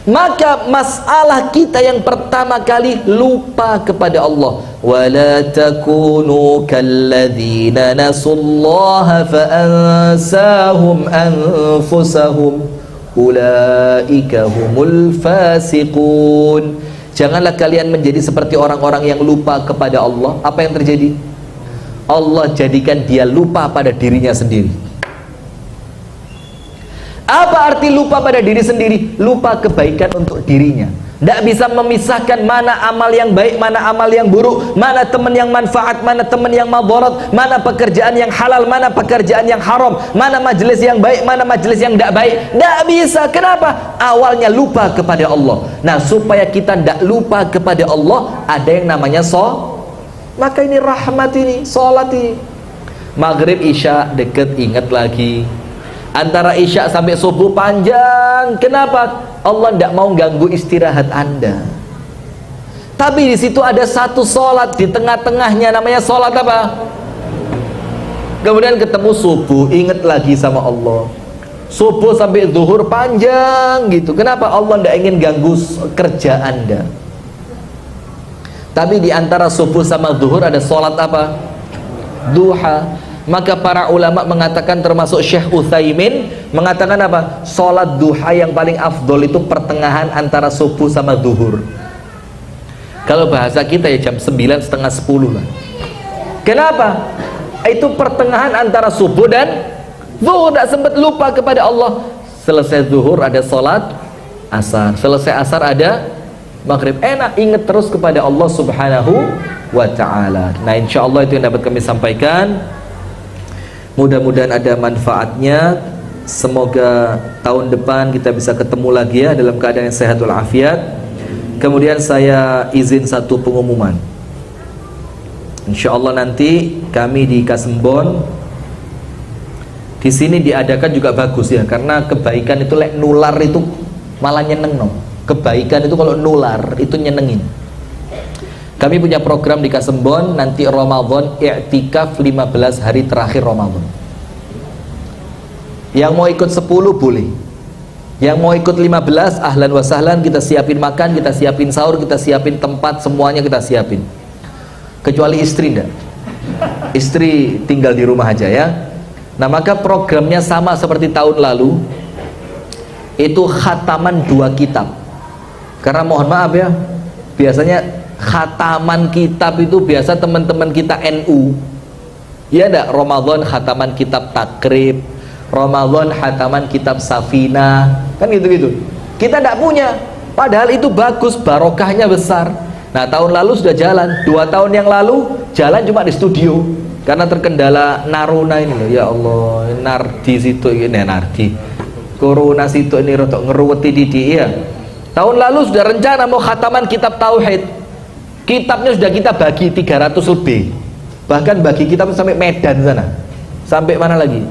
Maka masalah kita yang pertama kali lupa kepada Allah. Wala takunu kalladzina nasullaha faansahum anfusahum ulaika humul fasiqun. Janganlah kalian menjadi seperti orang-orang yang lupa kepada Allah. Apa yang terjadi? Allah jadikan dia lupa pada dirinya sendiri. Apa arti lupa pada diri sendiri? Lupa kebaikan untuk dirinya. Tidak bisa memisahkan mana amal yang baik, mana amal yang buruk, mana teman yang manfaat, mana teman yang madarat, mana pekerjaan yang halal, mana pekerjaan yang haram, mana majelis yang baik, mana majelis yang tidak baik. Tidak bisa. Kenapa? Awalnya lupa kepada Allah. Nah, supaya kita tidak lupa kepada Allah, ada yang namanya maka ini rahmat ini, sholat ini. Maghrib isya deket, ingat lagi. Antara isya sampai subuh panjang. Kenapa? Allah tidak mau ganggu istirahat anda. Tapi di situ ada satu sholat di tengah-tengahnya, namanya sholat apa? Kemudian ketemu subuh, ingat lagi sama Allah. Subuh sampai zuhur panjang gitu. Kenapa? Allah tidak ingin ganggu kerja anda. Tapi di antara subuh sama zuhur ada sholat apa? Duha. Maka para ulama mengatakan, termasuk Syekh Utsaimin mengatakan apa? Sholat duha yang paling afdol itu pertengahan antara subuh sama zuhur. Kalau bahasa kita ya jam 9, setengah 10 lah. Kenapa? Itu pertengahan antara subuh dan zuhur. Tidak sempat lupa kepada Allah. Selesai zuhur ada sholat asar, selesai asar ada maghrib. Enak, ingat terus kepada Allah subhanahu wa ta'ala. Nah, insya Allah itu yang dapat kami sampaikan. Mudah-mudahan ada manfaatnya. Semoga tahun depan kita bisa ketemu lagi ya, dalam keadaan yang sehat walafiat. Kemudian saya izin satu pengumuman. Insya Allah nanti kami di Kasembon, di sini diadakan juga bagus ya, karena kebaikan itu nular itu malah nyeneng no. Kebaikan itu kalau nular itu nyenengin. Kami punya program di Kasembon nanti Ramadan, i'tikaf 15 hari terakhir Ramadan. Yang mau ikut 10 boleh. Yang mau ikut 15 ahlan wa sahlan, kita siapin makan, kita siapin sahur, kita siapin tempat, semuanya kita siapin. Kecuali istri enggak. Istri tinggal di rumah aja ya. Nah, maka programnya sama seperti tahun lalu. Itu khataman 2 kitab. Karena mohon maaf ya, biasanya khataman kitab itu biasa teman-teman kita NU. Ya enggak, Ramadan khataman kitab Takrib, Ramadan khataman kitab Safina, kan gitu-gitu. Kita enggak punya. Padahal itu bagus, barokahnya besar. Nah, tahun lalu sudah jalan, 2 tahun yang lalu jalan cuma di studio karena terkendala Naruna ini loh. Ya Allah, Nardi situ ini Nardi. Corona situ ini rotok ngeruweti didi ya. Tahun lalu sudah rencana mau khataman kitab tauhid. Kitabnya sudah kita bagi 300 lebih. Bahkan bagi kitab sampai Medan sana. Sampai mana lagi?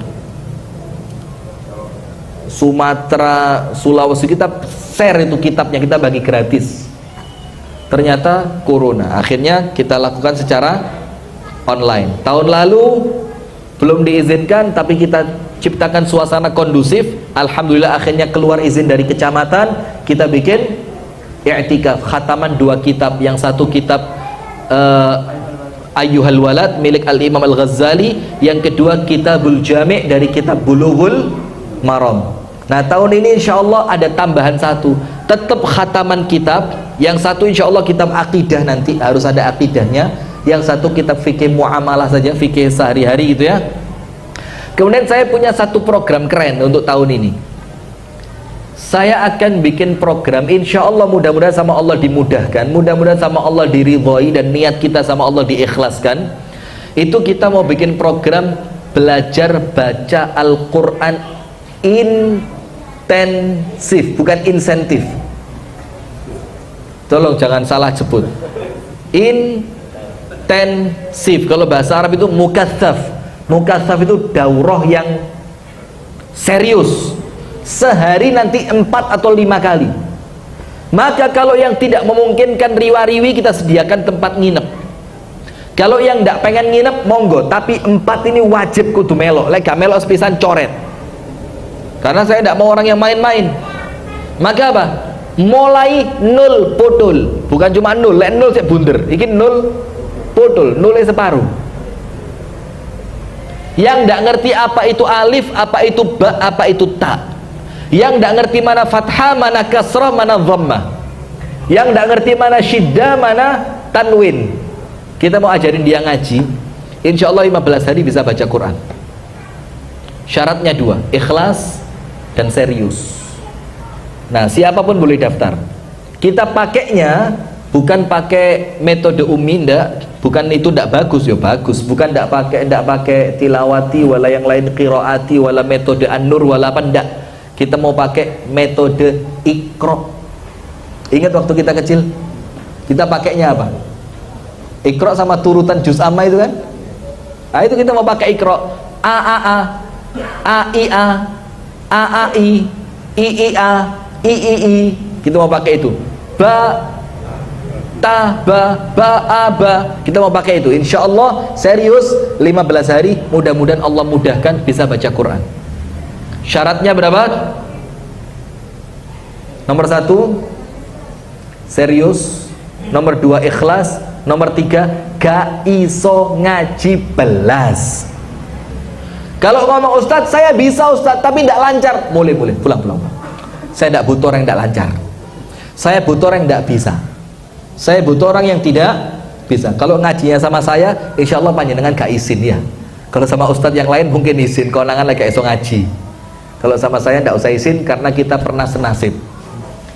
Sumatera, Sulawesi, kita share itu kitabnya, kita bagi gratis. Ternyata corona, akhirnya kita lakukan secara online. Tahun lalu belum diizinkan, tapi kita ciptakan suasana kondusif. Alhamdulillah akhirnya keluar izin dari kecamatan, kita bikin i'tikaf, khataman 2 kitab. Yang satu kitab Ayyuhal Walad milik Al-Imam Al-Ghazali, yang kedua Kitabul Jami' dari kitab Bulughul Maram. Nah tahun ini insya Allah ada tambahan 1, tetap khataman kitab. Yang satu insya Allah kitab akidah, nanti harus ada akidahnya. Yang satu kitab fikih muamalah saja, fikih sehari-hari gitu ya. Kemudian saya punya satu program keren untuk tahun ini. Saya akan bikin program, insya Allah mudah-mudahan sama Allah dimudahkan, mudah-mudahan sama Allah diridhoi, dan niat kita sama Allah diikhlaskan. Itu kita mau bikin program belajar baca Al-Quran intensif, bukan insentif. Tolong jangan salah sebut. Intensif. Kalau bahasa Arab itu mukatsaf. Mukatsaf itu daurah yang serius. Sehari nanti 4 atau 5 kali. Maka kalau yang tidak memungkinkan riwa-riwi, kita sediakan tempat nginep. Kalau yang tidak pengen nginep monggo, tapi 4 ini wajib kudu melok. Lek gak melok sepisan coret. Karena saya tidak mau orang yang main-main. Maka apa? Mulai 0 putul. Bukan cuma 0, lek 0 saya bunder. Ini 0 putul, 0 separuh. Yang tidak ngerti apa itu alif, apa itu ba, apa itu ta. Yang tidak ngerti mana fathah, mana kasrah, mana dhammah. Yang tidak ngerti mana syiddah, mana tanwin. Kita mau ajarin dia ngaji. Insya Allah 15 hari bisa baca Quran. Syaratnya 2, ikhlas dan serius. Nah siapapun boleh daftar. Kita pakainya bukan pakai metode umi, ndak. Bukan itu ndak bagus, ya bagus. Bukan ndak pakai tilawati, wala yang lain qiraati, wala metode an-nur, wala apa, ndak. Kita mau pakai metode Iqra. Ingat waktu kita kecil kita pakainya apa? Iqra sama turutan juz amma itu kan? Nah itu kita mau pakai Iqra. A A A, A I A, A A I, I I A, I I I. Kita mau pakai itu. Ba ta ba ba a ba. Kita mau pakai itu. Insya Allah serius 15 hari. Mudah-mudahan Allah mudahkan bisa baca Quran. Syaratnya berapa? Nomor 1 serius, nomor 2 ikhlas, nomor 3 gak iso ngaji belas. Kalau ngomong Ustadz saya bisa Ustadz tapi tidak lancar, boleh pulang. Saya tidak butuh orang yang tidak lancar. Saya butuh orang yang tidak bisa. Saya butuh orang yang tidak bisa. Kalau ngajinya sama saya, insya Allah panjenengan gak izin ya. Kalau sama Ustadz yang lain mungkin izin, konangan lagi iso ngaji. Kalau sama saya tidak usah izin karena kita pernah senasib.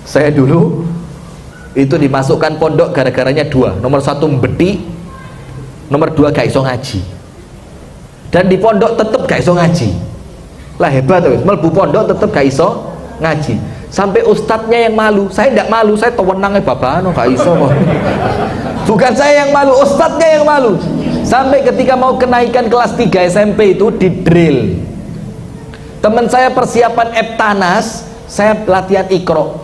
Saya dulu itu dimasukkan pondok gara-garanya 2. Nomor 1 mbeti, nomor 2 gak iso ngaji. Dan di pondok tetep gak iso ngaji. Lah hebat tuh, mlebu pondok tetep gak iso ngaji. Sampai ustadznya yang malu. Saya tidak malu, saya tewenangnya babano gak iso kok. Bukan saya yang malu, ustadznya yang malu. Sampai ketika mau kenaikan kelas 3 SMP itu di drill. Teman saya persiapan Eptanas, saya latihan Iqra.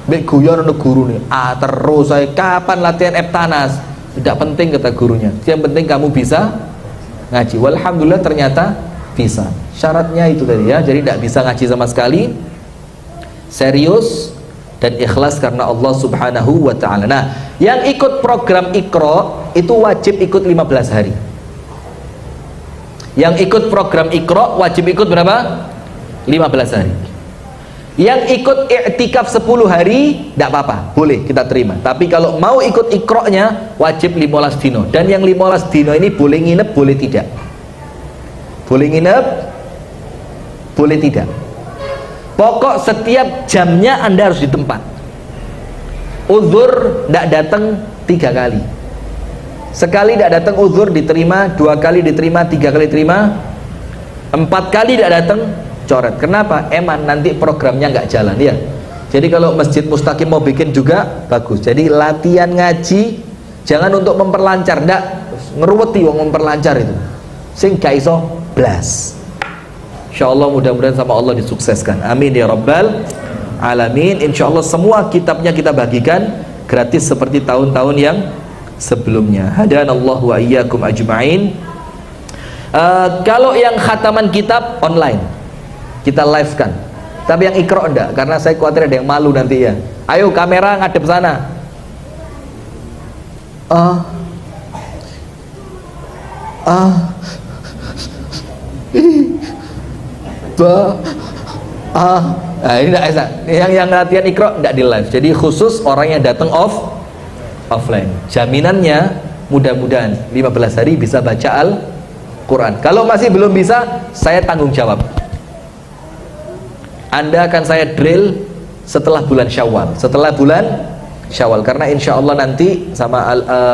Mbek guyon ono guru nih. Terus saya kapan latihan Eptanas? Tidak penting kata gurunya. Yang penting kamu bisa ngaji. Walhamdulillah ternyata bisa. Syaratnya itu tadi ya. Jadi tidak bisa ngaji sama sekali. Serius dan ikhlas karena Allah Subhanahu wa taala. Nah, yang ikut program Iqra itu wajib ikut 15 hari. Yang ikut program Iqra wajib ikut berapa? 15 hari. Yang ikut i'tikaf 10 hari tidak apa-apa, boleh kita terima. Tapi kalau mau ikut Iqra-nya wajib 15 dino. Dan yang 15 dino ini boleh nginep, boleh tidak. Boleh nginep, boleh tidak. Pokok setiap jamnya Anda harus di tempat. Uzur tidak datang 3 kali. Sekali tidak datang uzur diterima, 2 kali diterima, 3 kali diterima, 4 kali tidak datang coret. Kenapa? Eman nanti programnya nggak jalan ya. Jadi kalau Masjid Mustaqim mau bikin juga bagus. Jadi latihan ngaji jangan untuk memperlancar, ndak ngeruweti wong memperlancar itu. Sing gak iso blas. Insyaallah mudah-mudahan sama Allah disukseskan. Amin ya rabbal alamin. Insyaallah semua kitabnya kita bagikan gratis seperti tahun-tahun yang sebelumnya. Hadanallahu wa iyyakum ajma'in. Kalau yang khataman kitab online kita live kan. Tapi yang Iqra enggak, karena saya khawatir ada yang malu nanti ya. Ayo kamera ngadep sana. Nah, ini enggak bisa. Yang latihan Iqra enggak di live. Jadi khusus orang yang datang offline. Jaminannya mudah-mudahan 15 hari bisa baca Al-Quran. Kalau masih belum bisa, saya tanggung jawab. Anda akan saya drill setelah bulan Syawal. Setelah bulan Syawal, karena insya Allah nanti sama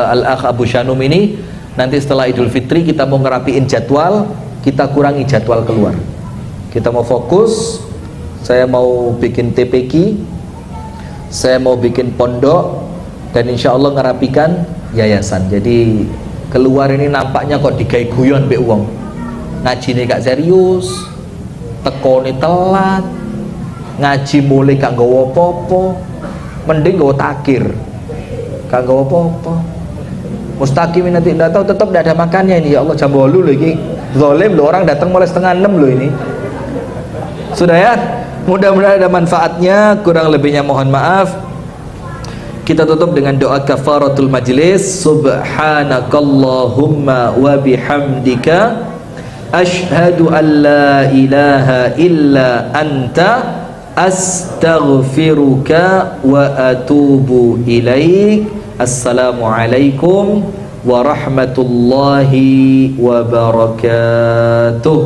Al-Akh Abu Shanum ini, nanti setelah Idul Fitri kita mau ngerapiin jadwal, kita kurangi jadwal keluar. Kita mau fokus, saya mau bikin TPQ, saya mau bikin pondok, dan insya Allah ngerapikan yayasan. Jadi keluar ini nampaknya kok digawe guyon mbek wong. Ngajine gak serius, tekone telat, ngaji mulai gak nggawa apa-apa, mending nggawa takir, gak nggawa apa-apa. Mustaqim nanti nggak tahu, tetap tidak ada makannya ini. Ya Allah, jam 8 lagi zalim loh, orang datang mulai setengah 6 loh ini. Sudah ya, mudah-mudahan ada manfaatnya. Kurang lebihnya mohon maaf. Kita tutup dengan doa kafaratul majlis. Subhanakallahumma wa bihamdika asyhadu an la ilaha illa anta astaghfiruka wa atubu ilaik. Assalamualaikum warahmatullahi wabarakatuh.